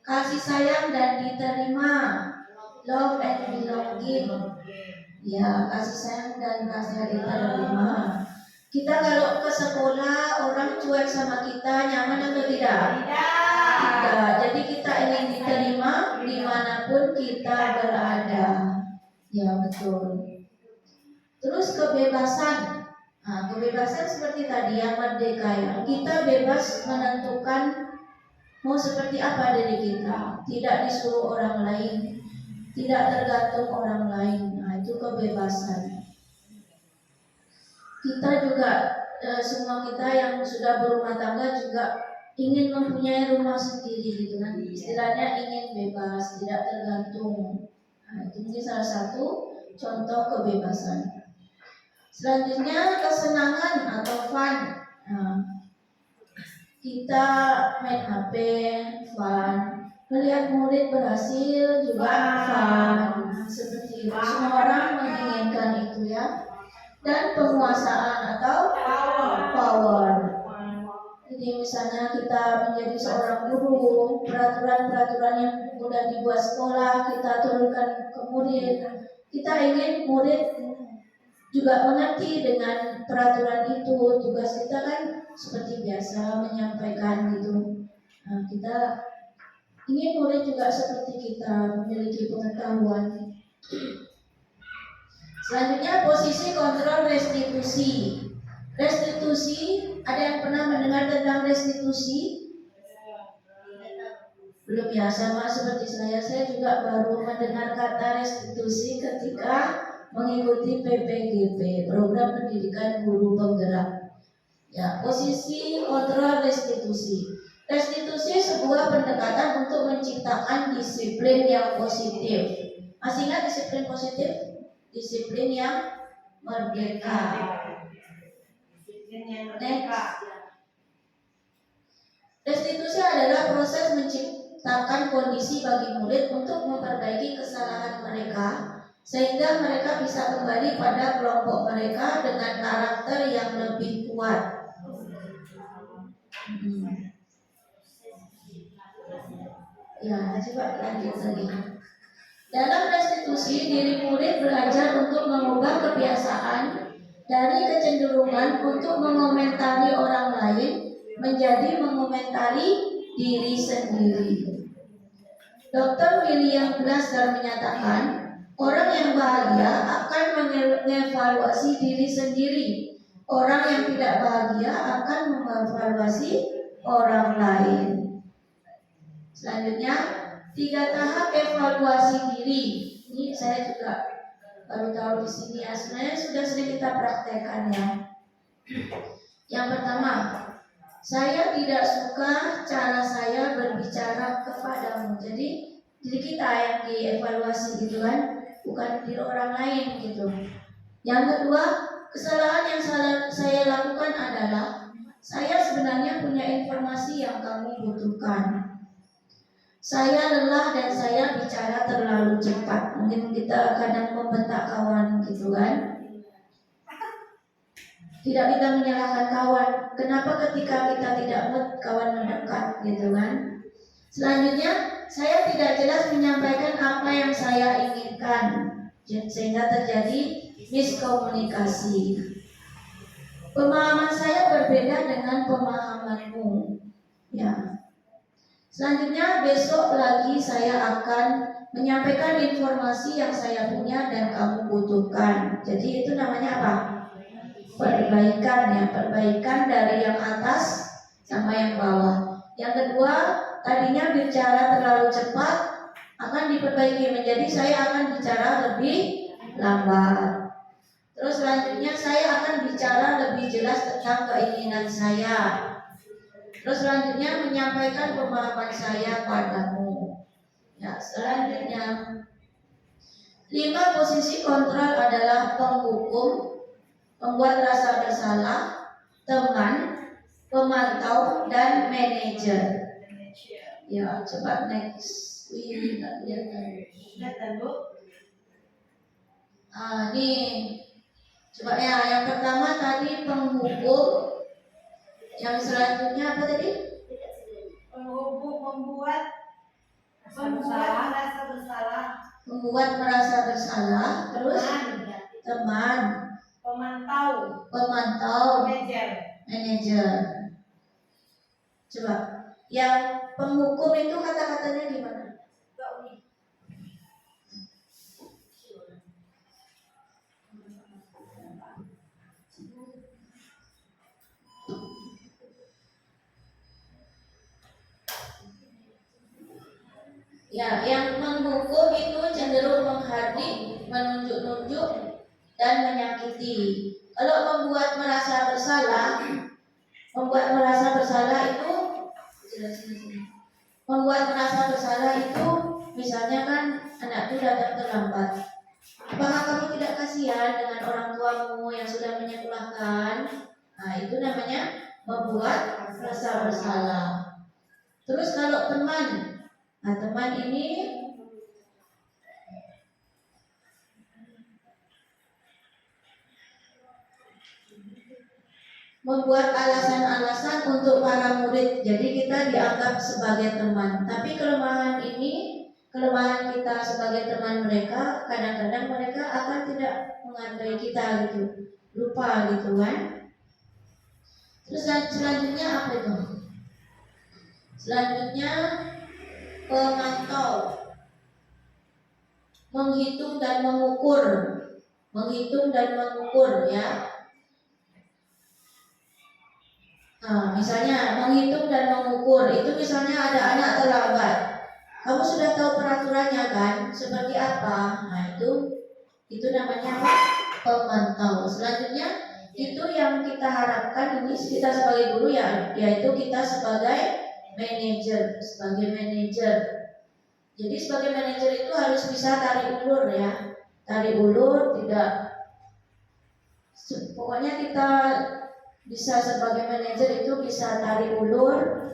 Kasih sayang dan diterima, love and belonging. Ya, kasih sayang dan kasih diterima. Kita kalau ke sekolah orang cuek sama kita, nyaman atau tidak? Tidak. Jadi kita ingin diterima dimanapun kita berada. Ya betul. Terus kebebasan. Kebebasan seperti tadi yang merdeka ya. Kita bebas menentukan mau seperti apa diri kita. Tidak disuruh orang lain, tidak tergantung orang lain. Itu kebebasan. Kita juga semua kita yang sudah berumah tangga juga ingin mempunyai rumah sendiri gitu kan. Istilahnya ingin bebas, tidak tergantung. Itu mungkin salah satu contoh kebebasan. Selanjutnya kesenangan atau fun. Kita main HP, fun. Melihat murid berhasil juga fun. Seperti itu. Semua orang menginginkan itu ya. Dan penguasaan atau power. Jadi misalnya kita menjadi seorang guru, peraturan-peraturan yang sudah dibuat sekolah kita turunkan ke murid. Kita ingin murid juga mengerti dengan peraturan itu. Tugas kita kan seperti biasa menyampaikan gitu. Nah, kita ingin murid juga seperti kita memiliki pengetahuan. Selanjutnya posisi kontrol restitusi. Restitusi, ada yang pernah mendengar tentang restitusi? Belum ya, sama seperti saya juga baru mendengar kata restitusi ketika mengikuti PPGP, Program Pendidikan Guru Penggerak. Ya, posisi kontrol restitusi. Restitusi sebuah pendekatan untuk menciptakan disiplin yang positif. Masih ingat disiplin positif? Disiplin yang merdeka. Next. Restitusi adalah proses menciptakan kondisi bagi murid untuk memperbaiki kesalahan mereka sehingga mereka bisa kembali pada kelompok mereka dengan karakter yang lebih kuat. Ya, coba lanjut lagi. Dalam restitusi, diri murid belajar untuk mengubah kebiasaan dari kecenderungan untuk mengomentari orang lain menjadi mengomentari diri sendiri. Dr. William Glasser menyatakan, orang yang bahagia akan mengevaluasi diri sendiri. Orang yang tidak bahagia akan mengevaluasi orang lain. Selanjutnya, 3 tahap evaluasi diri. Ini saya juga baru tahu di sini ya. Sebenarnya sudah sering kita praktekkan ya. Yang pertama, saya tidak suka cara saya berbicara kepadamu. Jadi diri kita yang dievaluasi gitu kan, bukan diri orang lain gitu. Yang kedua, kesalahan yang saya lakukan adalah saya sebenarnya punya informasi yang kamu butuhkan. Saya lelah dan saya bicara terlalu cepat. Mungkin kita kadang membentak kawan gitu kan. Tidak kita menyalahkan kawan. Kenapa ketika kita tidak mood kawan mendekat gitu kan. Selanjutnya, saya tidak jelas menyampaikan apa yang saya inginkan, sehingga terjadi miskomunikasi. Pemahaman saya berbeda dengan pemahamanmu. Ya. Selanjutnya besok lagi saya akan menyampaikan informasi yang saya punya dan kamu butuhkan. Jadi itu namanya apa? Perbaikan ya, perbaikan dari yang atas sama yang bawah. Yang kedua, tadinya bicara terlalu cepat akan diperbaiki menjadi saya akan bicara lebih lambat. Terus selanjutnya saya akan bicara lebih jelas tentang keinginan saya. Terus selanjutnya menyampaikan pemahaman saya padamu. Ya, selanjutnya 5 posisi kontrol adalah penghukum, pembuat rasa bersalah, teman, pemantau, dan manajer. Ya, coba next. Wih, nggak lihat. Ini coba ya, yang pertama tadi penghukum. Yang selanjutnya apa tadi? Membuat merasa bersalah. Membuat merasa bersalah. Terus teman, pemantau, manajer. Coba, yang penghukum itu kata-katanya gimana? Ya, yang menghukum itu cenderung menghardik, menunjuk-nunjuk, dan menyakiti. Kalau membuat merasa bersalah itu misalnya kan anakku datang terlambat. Apakah kamu tidak kasihan dengan orang tuamu yang sudah menyekolahkan? Nah, itu namanya membuat rasa bersalah. Terus kalau teman, Nah, teman ini membuat alasan-alasan untuk para murid. Jadi kita dianggap sebagai teman. Tapi kelemahan kita sebagai teman mereka, kadang-kadang mereka akan tidak menghargai kita gitu, lupa gitu kan. Terus selanjutnya apa itu? Selanjutnya pemantau, menghitung dan mengukur ya. Nah, misalnya menghitung dan mengukur itu, misalnya ada anak terlambat, kamu sudah tahu peraturannya kan, seperti apa? Nah itu namanya pemantau. Selanjutnya itu yang kita harapkan, ini kita sebagai guru ya, yaitu kita sebagai manajer. Jadi sebagai manajer itu harus bisa tarik ulur ya, tidak, pokoknya kita bisa sebagai manajer itu bisa tarik ulur,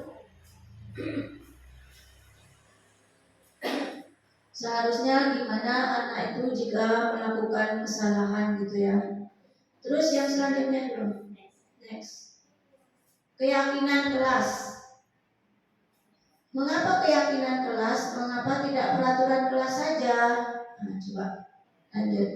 seharusnya gimana anak itu jika melakukan kesalahan gitu ya. Terus yang selanjutnya dulu, next, keyakinan kelas. Mengapa keyakinan kelas? Mengapa tidak peraturan kelas saja? Nah, coba lanjut.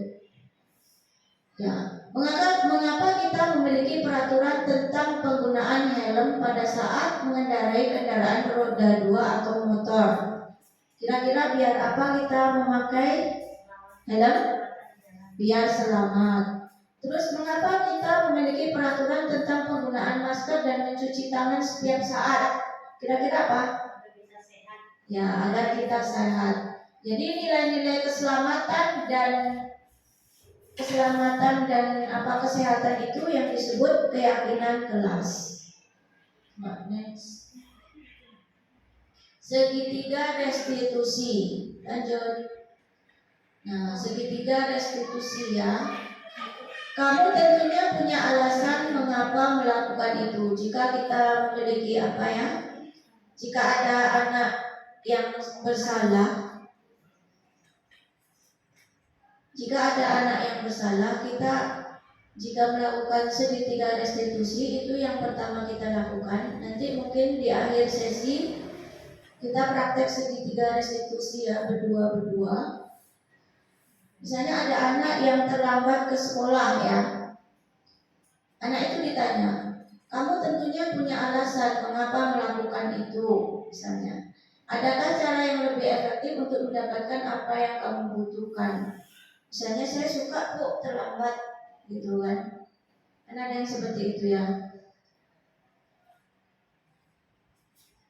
Ya, mengapa kita memiliki peraturan tentang penggunaan helm pada saat mengendarai kendaraan roda 2 atau motor? Kira-kira biar apa kita memakai helm? Biar selamat. Terus mengapa kita memiliki peraturan tentang penggunaan masker dan mencuci tangan setiap saat? Kira-kira apa? Ya, agar kita sehat. Jadi nilai-nilai keselamatan dan kesehatan itu yang disebut keyakinan kelas. Next. Segitiga restitusi. Lanjut. Nah, segitiga restitusi ya. Kamu tentunya punya alasan mengapa melakukan itu. Jika kita memiliki jika ada anak yang bersalah, kita jika melakukan segitiga restitusi, itu yang pertama kita lakukan. Nanti mungkin di akhir sesi kita praktek segitiga restitusi ya, berdua. Misalnya ada anak yang terlambat ke sekolah ya. Anak itu ditanya, kamu tentunya punya alasan mengapa melakukan itu. Misalnya, adakah cara yang lebih efektif untuk mendapatkan apa yang kamu butuhkan? Misalnya, saya suka kok terlambat gitu kan. Kan ada yang seperti itu ya.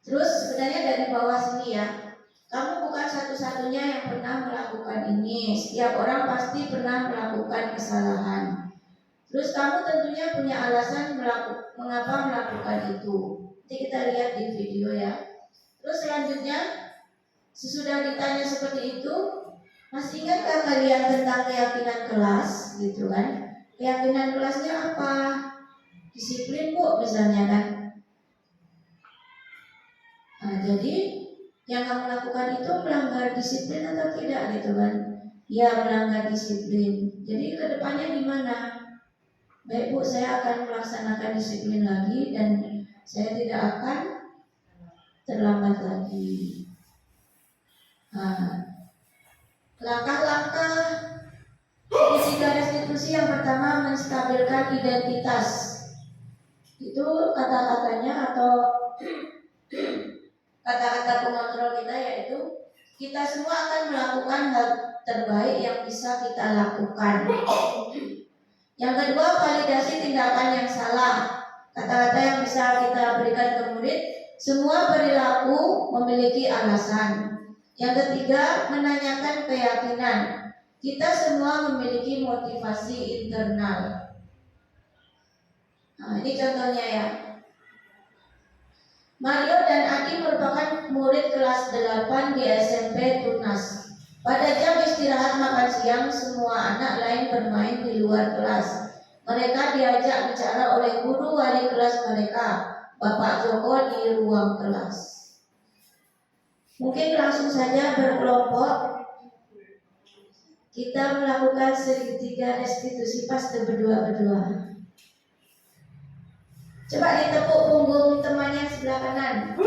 Terus sebenarnya dari bawah sini ya, kamu bukan satu-satunya yang pernah melakukan ini. Setiap orang pasti pernah melakukan kesalahan. Terus kamu tentunya punya alasan mengapa melakukan itu. Nanti kita lihat di video ya. Terus selanjutnya, sesudah ditanya seperti itu, masih ingatkah kalian tentang keyakinan kelas gitu kan? Keyakinan kelasnya apa? Disiplin Bu misalnya kan. Nah, jadi yang kamu lakukan itu melanggar disiplin atau tidak gitu kan? Ya, melanggar disiplin. Jadi kedepannya gimana? Baik Bu, saya akan melaksanakan disiplin lagi dan saya tidak akan terlambat lagi. Nah, langkah-langkah segitiga restitusi yang pertama, menstabilkan identitas. Itu kata-katanya atau kata-kata pengontrol kita, yaitu kita semua akan melakukan hal terbaik yang bisa kita lakukan. Yang kedua, validasi tindakan yang salah. Kata-kata yang bisa kita berikan ke murid, semua perilaku memiliki alasan. Yang ketiga, menanyakan keyakinan. Kita semua memiliki motivasi internal. Nah, ini contohnya ya. Mario dan Adi merupakan murid kelas 8 di SMP Tunas. Pada jam istirahat makan siang, semua anak lain bermain di luar kelas. Mereka diajak bicara oleh guru wali kelas mereka, Bapak Joko, di ruang kelas. Mungkin langsung saja berkelompok kita melakukan segitiga restitusi paste berdua-berdua. Coba ditepuk punggung teman yang sebelah kanan. Bu,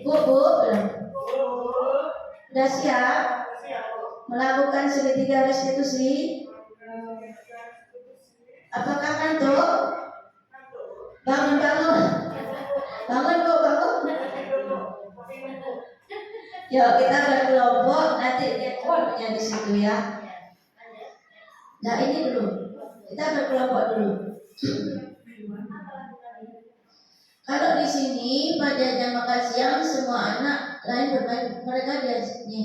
belum. Udah siap melakukan segitiga restitusi? Apakah ngantuk? Bangun, Bu, bangun. Yuk kita berkelompok, nanti lihat kelompoknya di situ ya. Nah ini dulu, kita berkelompok dulu. Kalau di sini pada jam makan siang semua anak lain bermain, mereka di sini.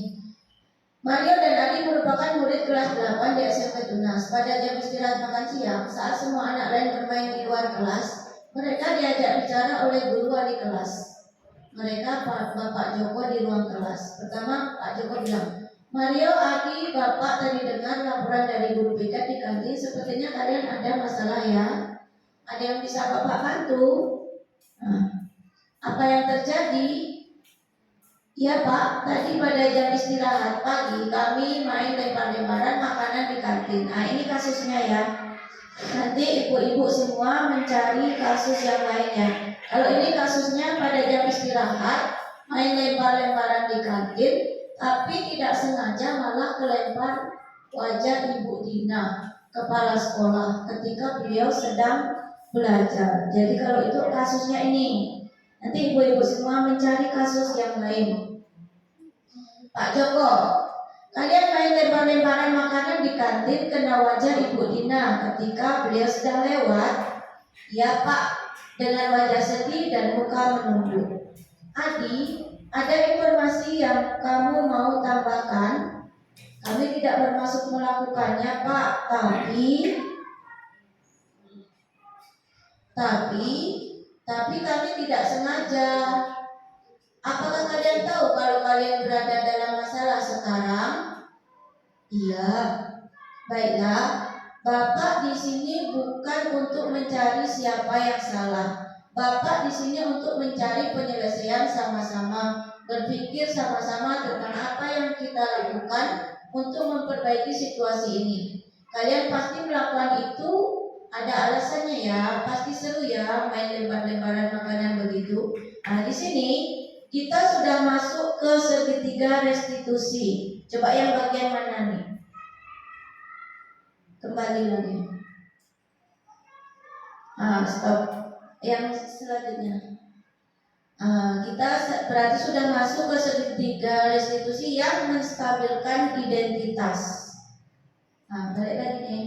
Mario dan Adi merupakan murid kelas 8 di SMP Tunas. Pada jam istirahat makan siang, saat semua anak lain bermain di luar kelas, mereka diajak bicara oleh guru wali kelas. Mereka Bapak Joko di ruang kelas. Pertama Pak Joko bilang, Mario, Adi, Bapak tadi dengar laporan dari guru piket di kantin. Sepertinya kalian ada masalah ya. Ada yang bisa Bapak bantu? Nah, apa yang terjadi? Ya Pak, tadi pada jam istirahat pagi kami main lempar-lemparan makanan di kantin. Nah ini kasusnya ya. Nanti ibu-ibu semua mencari kasus yang lainnya. Kalau ini kasusnya pada jam istirahat main lempar-lemparan di kantin, tapi tidak sengaja malah kelempar wajah Ibu Dina, kepala sekolah, ketika beliau sedang belajar. Jadi kalau itu kasusnya ini, nanti ibu-ibu semua mencari kasus yang lain. Pak Joko, kalian main lempar-lemparan makanan di kantin kena wajah Ibu Dina ketika beliau sedang lewat. Ya Pak, dengan wajah sedih dan muka menunduk. Adi, ada informasi yang kamu mau tambahkan? Kami tidak bermaksud melakukannya Pak, tapi kami tidak sengaja. Apakah kalian tahu kalau kalian berada dalam masalah sekarang? Iya. Baiklah, Bapak di sini bukan untuk mencari siapa yang salah. Bapak di sini untuk mencari penyelesaian sama-sama, berpikir sama-sama tentang apa yang kita lakukan untuk memperbaiki situasi ini. Kalian pasti melakukan itu ada alasannya ya, pasti seru ya main lempar-lemparan makanan begitu. Nah di sini kita sudah masuk ke segitiga restitusi. Coba yang bagian mana nih? Kembali lagi. Stop. Yang selanjutnya. Kita berarti sudah masuk ke segitiga restitusi yang menstabilkan identitas. Balik lagi nih.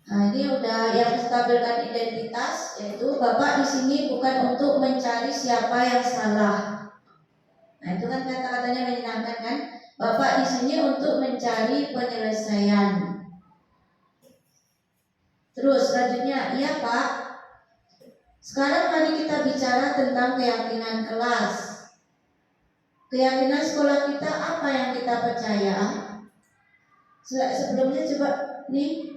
Ini udah yang menstabilkan identitas, yaitu Bapak di sini bukan untuk mencari siapa yang salah. Nah itu kan kata-katanya menyenangkan kan? Bapak di sini untuk mencari penyelesaian. Terus selanjutnya, iya Pak. Sekarang mari kita bicara tentang keyakinan kelas. Keyakinan sekolah kita apa yang kita percaya? Sebelumnya coba nih.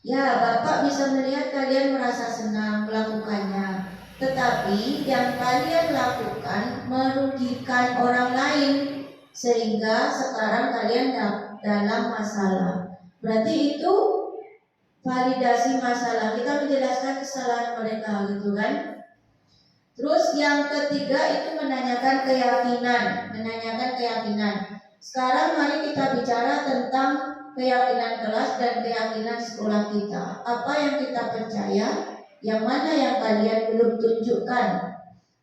Ya Bapak bisa melihat kalian merasa senang melakukannya. Tetapi yang kalian lakukan merugikan orang lain, sehingga sekarang kalian dalam masalah. Berarti itu validasi masalah. Kita menjelaskan kesalahan mereka gitu kan. Terus yang ketiga itu menanyakan keyakinan. Sekarang mari kita bicara tentang keyakinan kelas dan keyakinan sekolah kita. Apa yang kita percaya, yang mana yang kalian belum tunjukkan.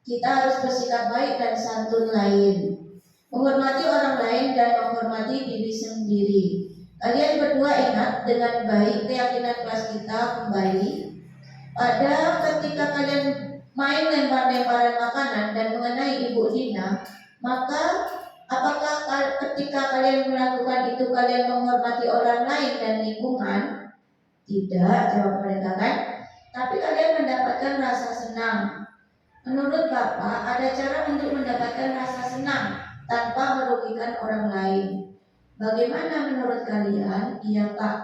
Kita harus bersikap baik dan santun lain, menghormati orang lain dan menghormati diri sendiri. Kalian berdua ingat dengan baik keyakinan kelas kita kembali pada ketika kalian main lempar-lemparan makanan dan mengenai Ibu Dina. Maka apakah ketika kalian melakukan itu kalian menghormati orang lain dan lingkungan? Tidak, jawab mereka kan. Tapi kalian mendapatkan rasa senang. Menurut Bapak, ada cara untuk mendapatkan rasa senang tanpa merugikan orang lain. Bagaimana menurut kalian? Iya Pak.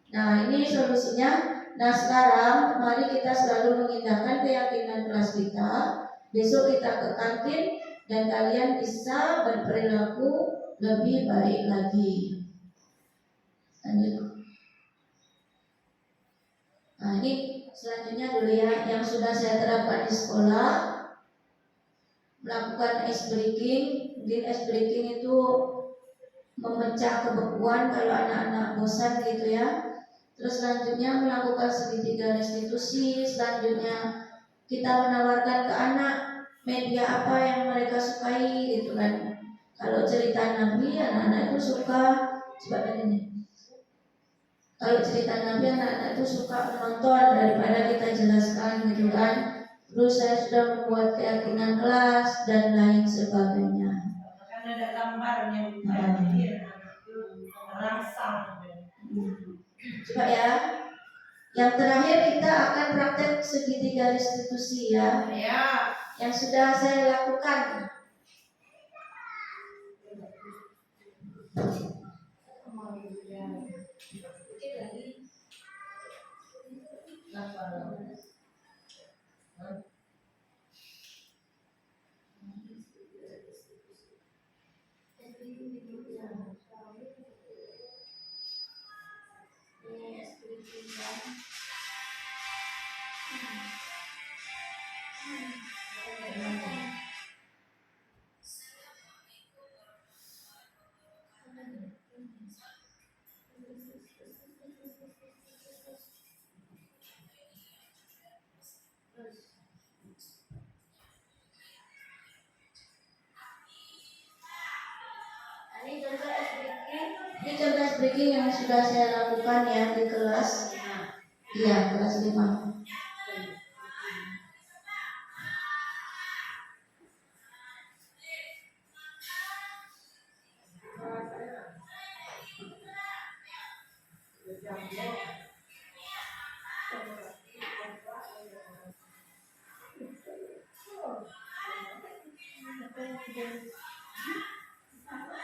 Nah ini solusinya. Nah sekarang mari kita selalu mengindahkan keyakinan kelas kita. Besok kita ke kantin dan kalian bisa berperilaku lebih baik lagi. Lanjut. Nah ini selanjutnya dulu ya, yang sudah saya terapkan di sekolah, melakukan ice breaking. Mungkin ice breaking itu memecah kebekuan kalau anak-anak bosan gitu ya. Terus selanjutnya melakukan segitiga restitusi. Selanjutnya kita menawarkan ke anak media apa yang mereka sukai gitu kan. Kalau cerita Nabi anak-anak itu suka, coba ini. Kalau cerita Nabi anak-anak itu suka menonton daripada kita jelaskan gitu kan. Terus saya sudah membuat keyakinan kelas dan lain sebagainya. Kan ada gambarnya jadi anak itu merangsang. Coba ya. Yang terakhir kita akan praktek segitiga restitusi ya. Ya. Yang sudah saya lakukan. Ini contoh breaking yang sudah saya lakukan ya di kelas. Iya, kelas 5.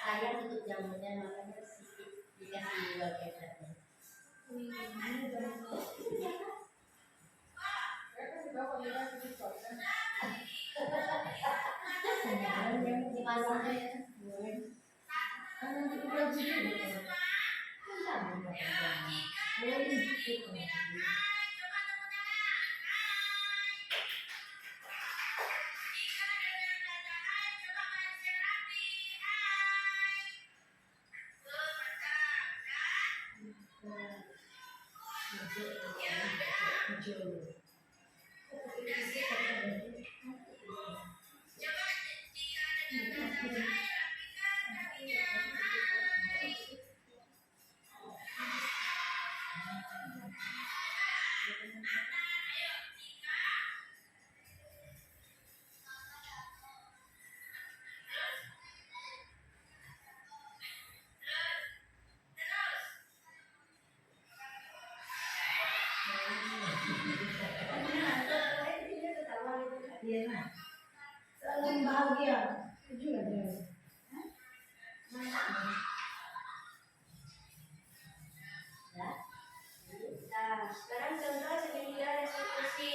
Saya tutup jamunya makanya sedikit dikasih wallpaper. Saling bahagia. Jujur aja. Nah, sekarang contoh segitiga restitusi.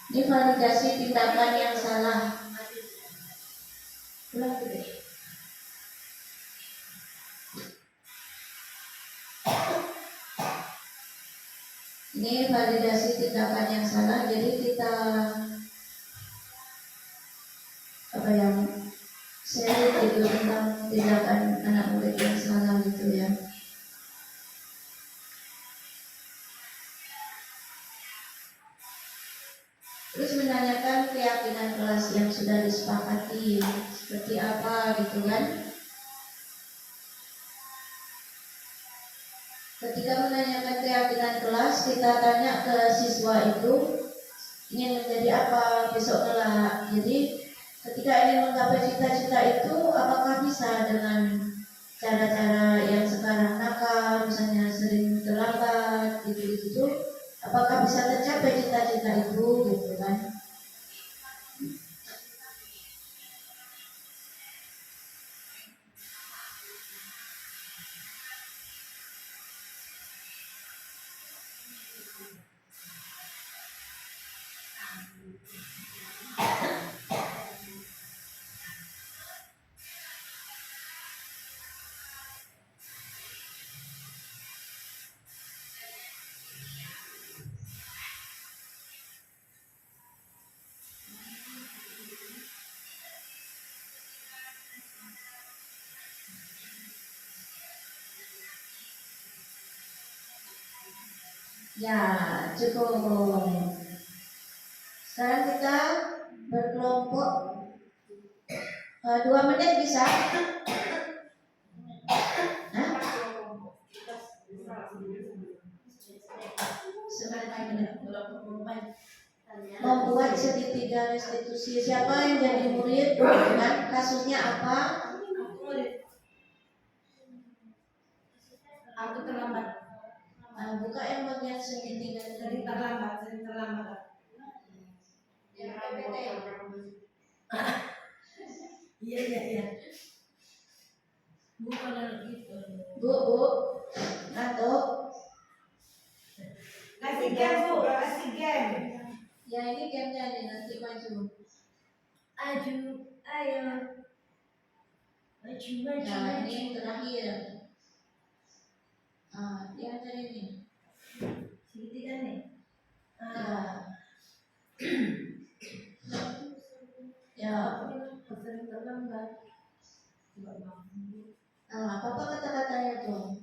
Ini validasi tindakan yang salah. Ulang deh. Ini validasi validasi tindakan yang salah. Jadi kita apa yang share gitu tentang tindakan anak murid yang salah gitu ya. Terus menanyakan keyakinan kelas yang sudah disepakati seperti apa gitu kan. Ketika menanyakan keyakinan kelas, kita tanya ke siswa itu ingin menjadi apa besok kelak. Jadi ketika ingin menggapai cita-cita itu, apakah bisa dengan cara-cara yang sekarang nakal, misalnya sering terlambat gitu-gitu, apakah bisa tercapai cita-cita itu gitu kan. Ya, cukup. Sekarang kita berkelompok 2 menit bisa? Hah? 9 menit. Membuat segitiga restitusi. Siapa yang jadi murid? Kan kasusnya apa? Aku terlambat. Buka yang bagian segitiga Sering terlambat. yang PPT. Iya. Bukan gitu. Bu, ngantuk. Kasih game Bu, kasih game. Ya ini gamenya nih nanti maju. Ayo. Maju. Nah ini yang terakhir. Yang tadi ini. Segitiga nih. Ya. Sering terlambat. Apa kata-katanya tuh?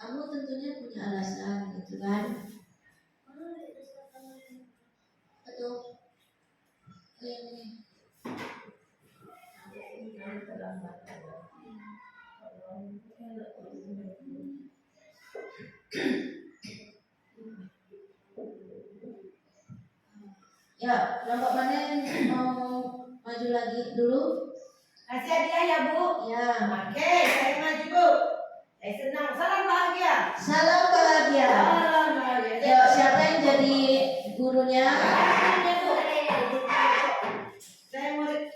Kamu tentunya punya alasan gitu kan? Betul. Yang ini. Ya, kelompok mana yang mau maju lagi dulu? Kasih hadiah ya Bu. Ya. Oke, saya maju Bu. Saya senang. Salam bahagia. Salam bahagia. Salam bahagia. Ya, siapa yang jadi gurunya? Saya murid.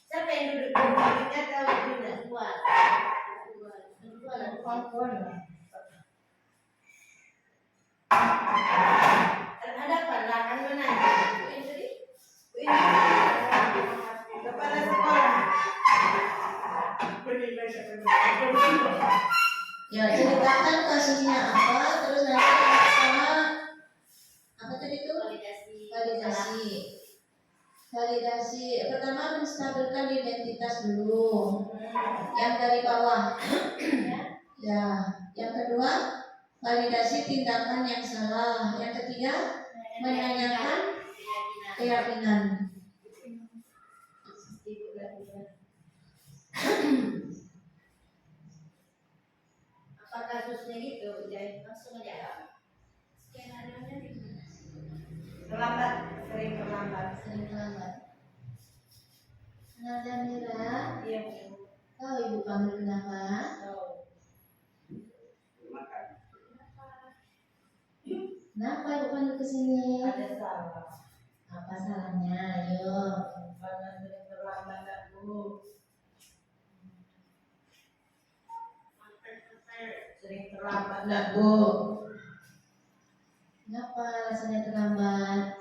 Siapa yang duduk? Muridnya atau gurunya? Terhadap belakang mana? Kepala sekolah. Ya, ceritakan kasusnya apa, terus nanti yang pertama apa tadi itu? Validasi. Pertama menstabilkan identitas dulu. Yang dari bawah. Ya, yang kedua validasi tindakan yang salah. Yang ketiga menanyakan keyakinan. Apa kasusnya gitu? Jadi langsung aja. Skenario-nya gimana? Terlambat, sering terlambat. Sering terlambat. Nada Mira, Iya Bu. tahu ibu panggil kenapa? Kenapa ibu panggil ke sini? Ada salah. Apa salahnya? Ayo. Karena sering terlambat Kak Bu. Sering terlambat Kak Bu. Kenapa alasannya terlambat?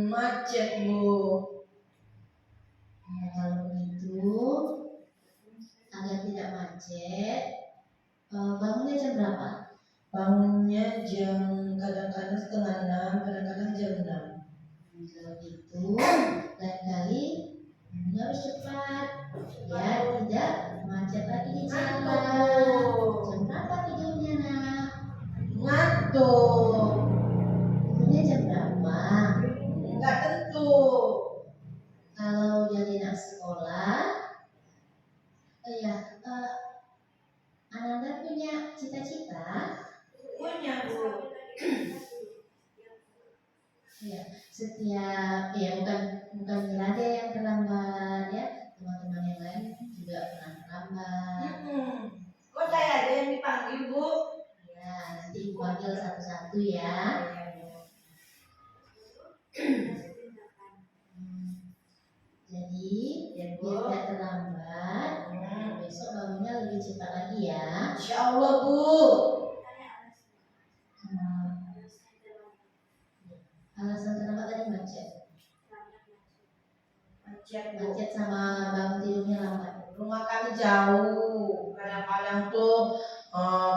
Macet Bu. Nah, kalau begitu, agar tidak macet, bangunnya jam berapa? Ya, setiap ya bukan Miranda yang terlambat ya, teman-teman yang lain juga pernah terlambat. Kok saya aja yang dipanggil, Bu? Ya, nanti ibu panggil satu-satu ya. Jadi biar tidak terlambat, besok bangunnya lebih cepat lagi ya. Insya Allah, Bu. Alasan kenapa tadi macet? Macet, Bu. Macet sama bangun tidurnya lambat. Rumah kami jauh. Kadang-kadang tuh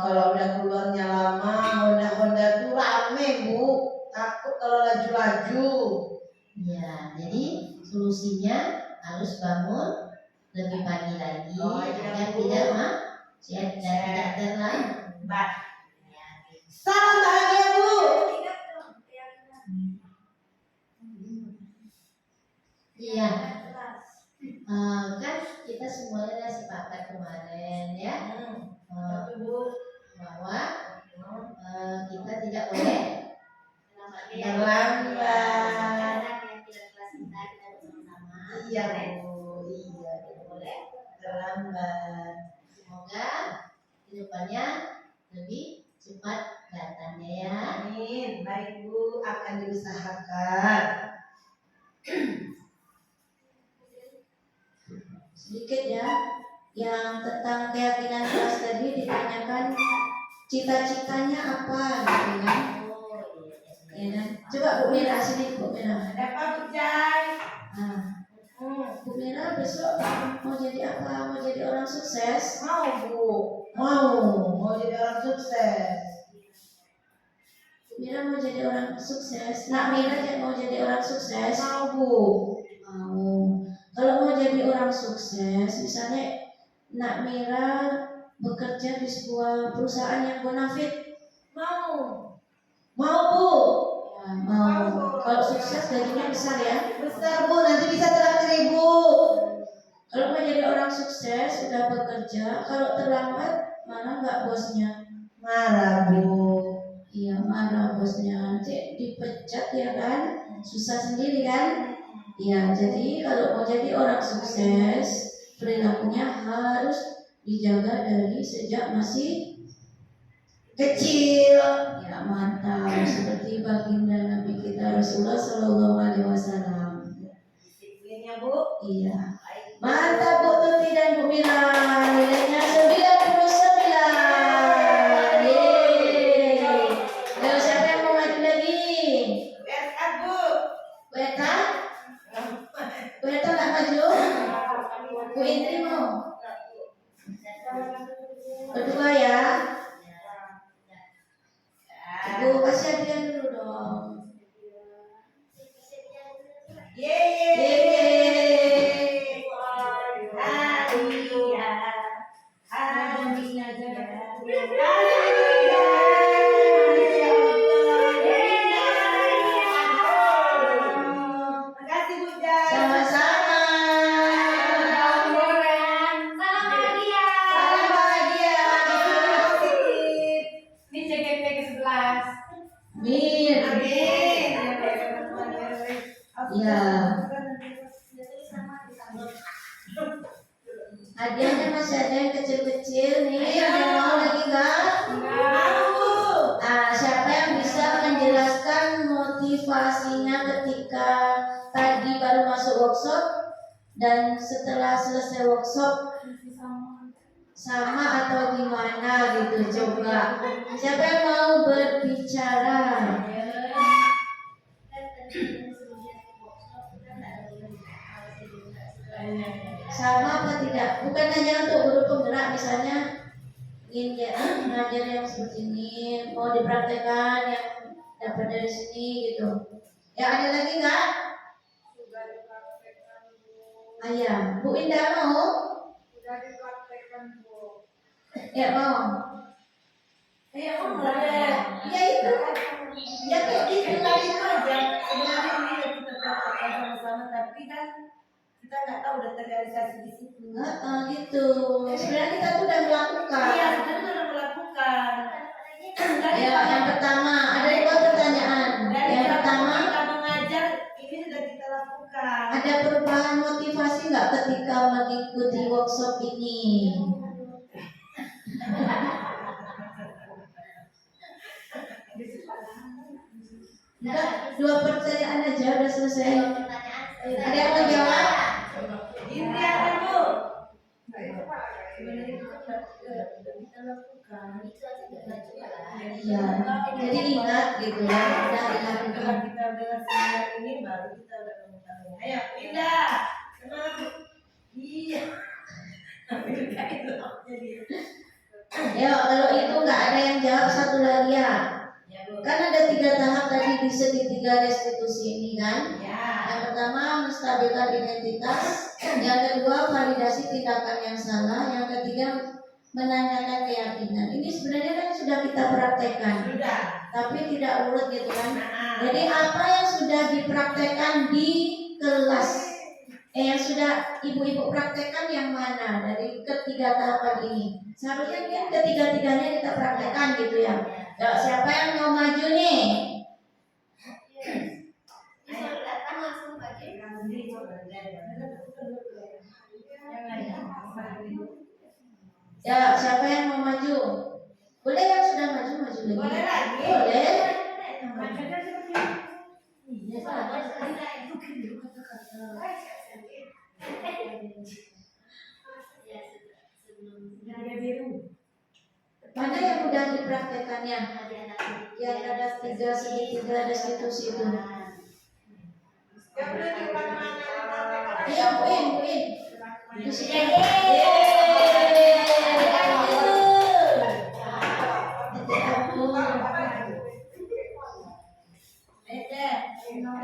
kalau udah keluarnya lama, Honda tuh rame, Bu. Takut kalau laju-laju. Ya, jadi solusinya harus bangun lebih pagi lagi Oh, iya, agar Bu. tidak macet dan tidak terlambat. Salam bahagia, Bu. Iya, kan kita semuanya udah sepakat kemarin ya bahwa kita tidak boleh Terlambat. Iya, Bu. Iya, tidak boleh terlambat. Semoga kedepannya lebih cepat datangnya ya. Amin. Baik, Bu, akan diusahakan. Sedikit ya, yang tentang keyakinan kelas tadi ditanyakan cita-citanya apa gitu kan? Ya kan? Coba Bu Mira sini, Bu Mira. Ada apa, Bu Jai? Nah, Bu Mira besok mau jadi apa? Mau jadi orang sukses? Mau, Bu. Mau jadi orang sukses. Bu Mira mau jadi orang sukses. Nak Mira mau jadi orang sukses? Mau, Bu. Mau. Kalau mau jadi orang sukses, misalnya Nak Mira bekerja di sebuah perusahaan yang bonafit, Mau, Bu. ya, mau. Kalau sukses gajinya besar ya. Besar, Bu. Nanti bisa traktir Ibu. Kalau mau jadi orang sukses, sudah bekerja. Kalau terlambat, mana nggak bosnya? Marah, Bu. Iya, marah bosnya. Nanti dipecat ya kan? Susah sendiri kan? Ya, jadi kalau mau jadi orang sukses, perilakunya harus dijaga dari sejak masih Kecil. ya mantap, seperti baginda Nabi kita Rasulullah Shallallahu Alaihi Wasallam. Disiplinnya, Bu. Iya, mantap Bu Tuti dan Bu Mira, nilainya 99. Yeay. Ayo siapa yang mau maju lagi? WSA, Bu. Weta? Weta nggak maju? Bu Indri mau? Berdua ya. Ibu kasih hadiah dulu dong. Yeay. Hadiah. Makasih, Bu Jai. Sama-sama. Salam bahagia. Positif. Ini CGT ke-11. Mir. Amin. Iya. Hadiahnya masih ada yang kecil-kecil nih. Ada yang mau lagi nggak? Siapa yang bisa menjelaskan motivasinya ketika tadi baru masuk workshop dan setelah selesai workshop sama atau gimana gitu, coba. Siapa yang mau berbicara? Sama apa tidak? Bukan hanya untuk guru penggerak, misalnya ingin ngajar yang seperti ini, mau dipraktekkan yang dapat dari sini gitu. Ya ada lagi nggak? Ayah, Bu Indah mau? Ya mau. Ya itu. Ya kayak gitu tadi itu aja. Sebenarnya ini kita praktekkan sama-sama, tapi kan kita nggak tahu udah terrealisasi di situ. Gitu. Sebenarnya kita tuh udah melakukan. Iya, sebenarnya udah melakukan. Ya, yang pertama ada dua pertanyaan. Yang pertama, lakukan. Ada perubahan motivasi nggak ketika mengikuti workshop ini? Enggak, 2 pertanyaan aja udah selesai. Ada yang mau jawab? Ini ada Bu. Sebenarnya itu kan sudah kita lakukan. Iya. Jadi ingat gitu ya. Udah ingat itu. Setelah kita udah seminar ini baru kita udah mengetahui. Ayo pindah. Semangat. Iya. Ambilkan itu jadi. Ya kalau itu nggak ada yang jawab satu lagi ya. Ya Bu. Kan ada 3 tahap tadi di segitiga restitusi ini kan. Ya. Yang pertama menstabilkan identitas, yang kedua validasi tindakan yang salah, yang ketiga menanyakan keyakinan. Ini sebenarnya kan sudah kita praktekkan, Sudah. tapi tidak urut gitu kan. Nah. Jadi apa yang sudah dipraktekkan di kelas, yang sudah ibu-ibu praktekkan yang mana dari ketiga tahapan ini? Seharusnya kan ketiga-tiganya kita praktekkan gitu ya. Ya, siapa yang mau maju nih? Ya, siapa yang mau maju? Boleh yang sudah maju maju lagi. Boleh lagi. Boleh. Mana yang udah dipraktekannya? Yang ada 3 segitiga restitusi itu. Yang udah di mana-mana Iya, Buin. Di sini.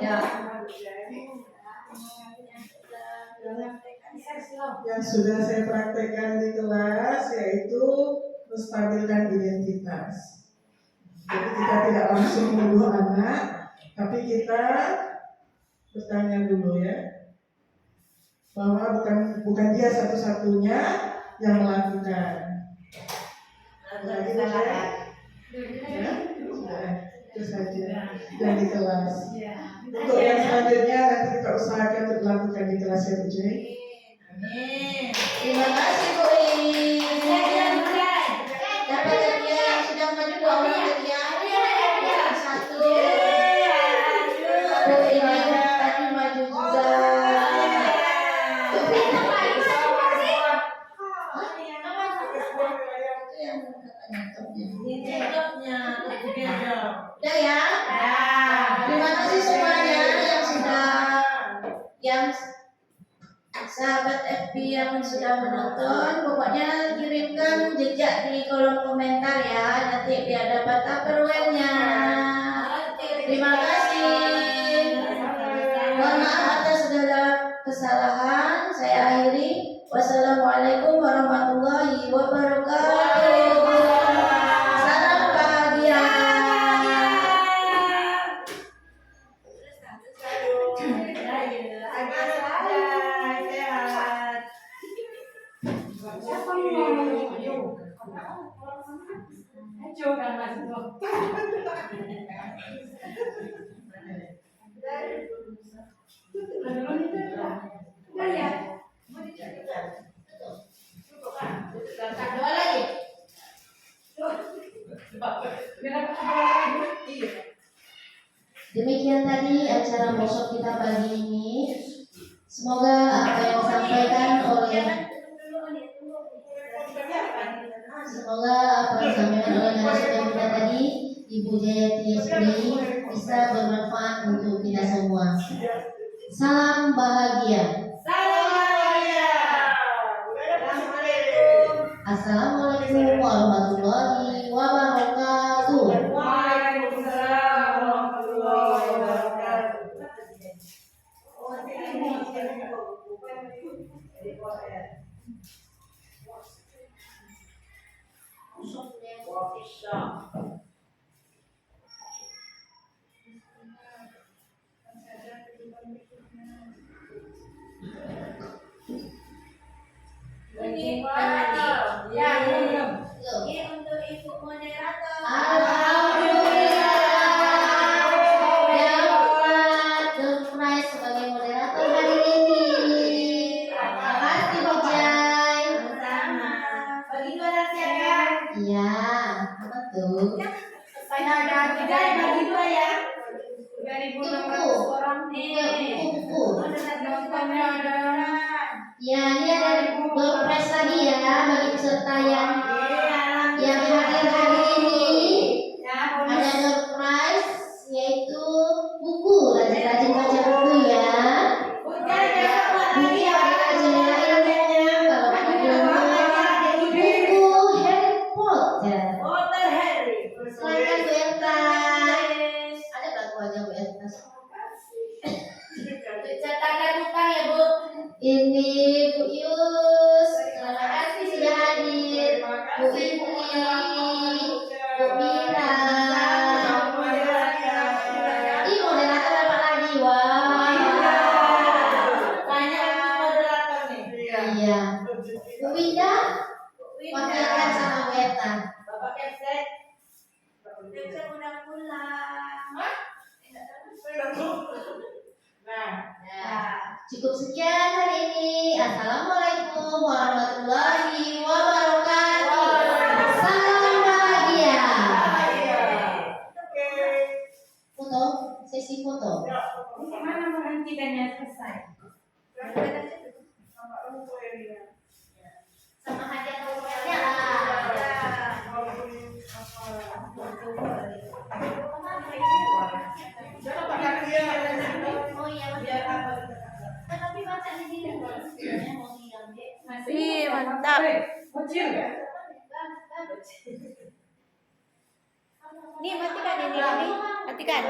Ya. yang sudah saya praktekkan di kelas yaitu menstabilkan identitas. Jadi kita tidak langsung menuduh anak, tapi kita bertanya dulu ya, bahwa bukan dia satu-satunya yang melakukan. Lagi ya? Sudah, itu saja yang di kelas. Untuk yang selanjutnya nanti kita usahakan untuk dilakukan di kelas ya Bu Jai. Amin. Terima kasih Bu Iin. Dapat hadiah yang sudah maju 2 orang hadiah. Yang satu Bu Iin tadi maju juga. Itu yang katanya. Ini tutupnya, tutup gendong. Udah ya? Ya. Terima kasih semuanya yang sahabat FB yang sudah menonton. Pokoknya kirimkan jejak di kolom komentar ya, nanti biar dapat tupperware-nya. Terima kasih. Mohon maaf atas segala kesalahan. Saya akhiri. Wassalamualaikum warahmatullahi wabarakatuh. Salam bahagia. Dua lagi. Demikian tadi acara workshop kita pagi ini. Semoga apa yang disampaikan oleh narasumber kita tadi, Ibu Jayati SPI, bisa bermanfaat untuk kita semua. Salam bahagia. Assalamualaikum warahmatullahi wabarakatuh. Waalaikumsalam warahmatullahi wabarakatuh. Ini untuk ibu moderator. Alhamdulillah. Yang dapat the prize sebagai moderator. buku-buku. Nontonnya ada. Ya, ini ada door prize lagi ya bagi peserta yang hadir hari ini. Ada door prize yaitu buku, rajin-rajin baca buku ya. Buku yang rajin-rajin kalau ada buku Harry Potter. Silakan Bu Erta. Ada lagu aja Bu Erta. Cetakan utang ya Bu. Ini Bu Yus, terima kasih sudah hadir. Bu Indri, Bu Mira. Ih, moderator apa lagi? Wah. Banyak moderator nih. Iya. Bu Winda, wakilkan sama Bu Eta. Bapak Kepsek. Kepsek udah pulang. Cukup sekian hari ini. Assalamualaikum warahmatullahi wabarakatuh. Salam bahagia. Foto, sesi foto. Gimana menghentikannya selesai? Sama hadiah tausiahnya. Oh iya. Tapi baca di sini. Mau hilang deh. Masih mantap. Kecil ya? Nih matikan ini. Matikan.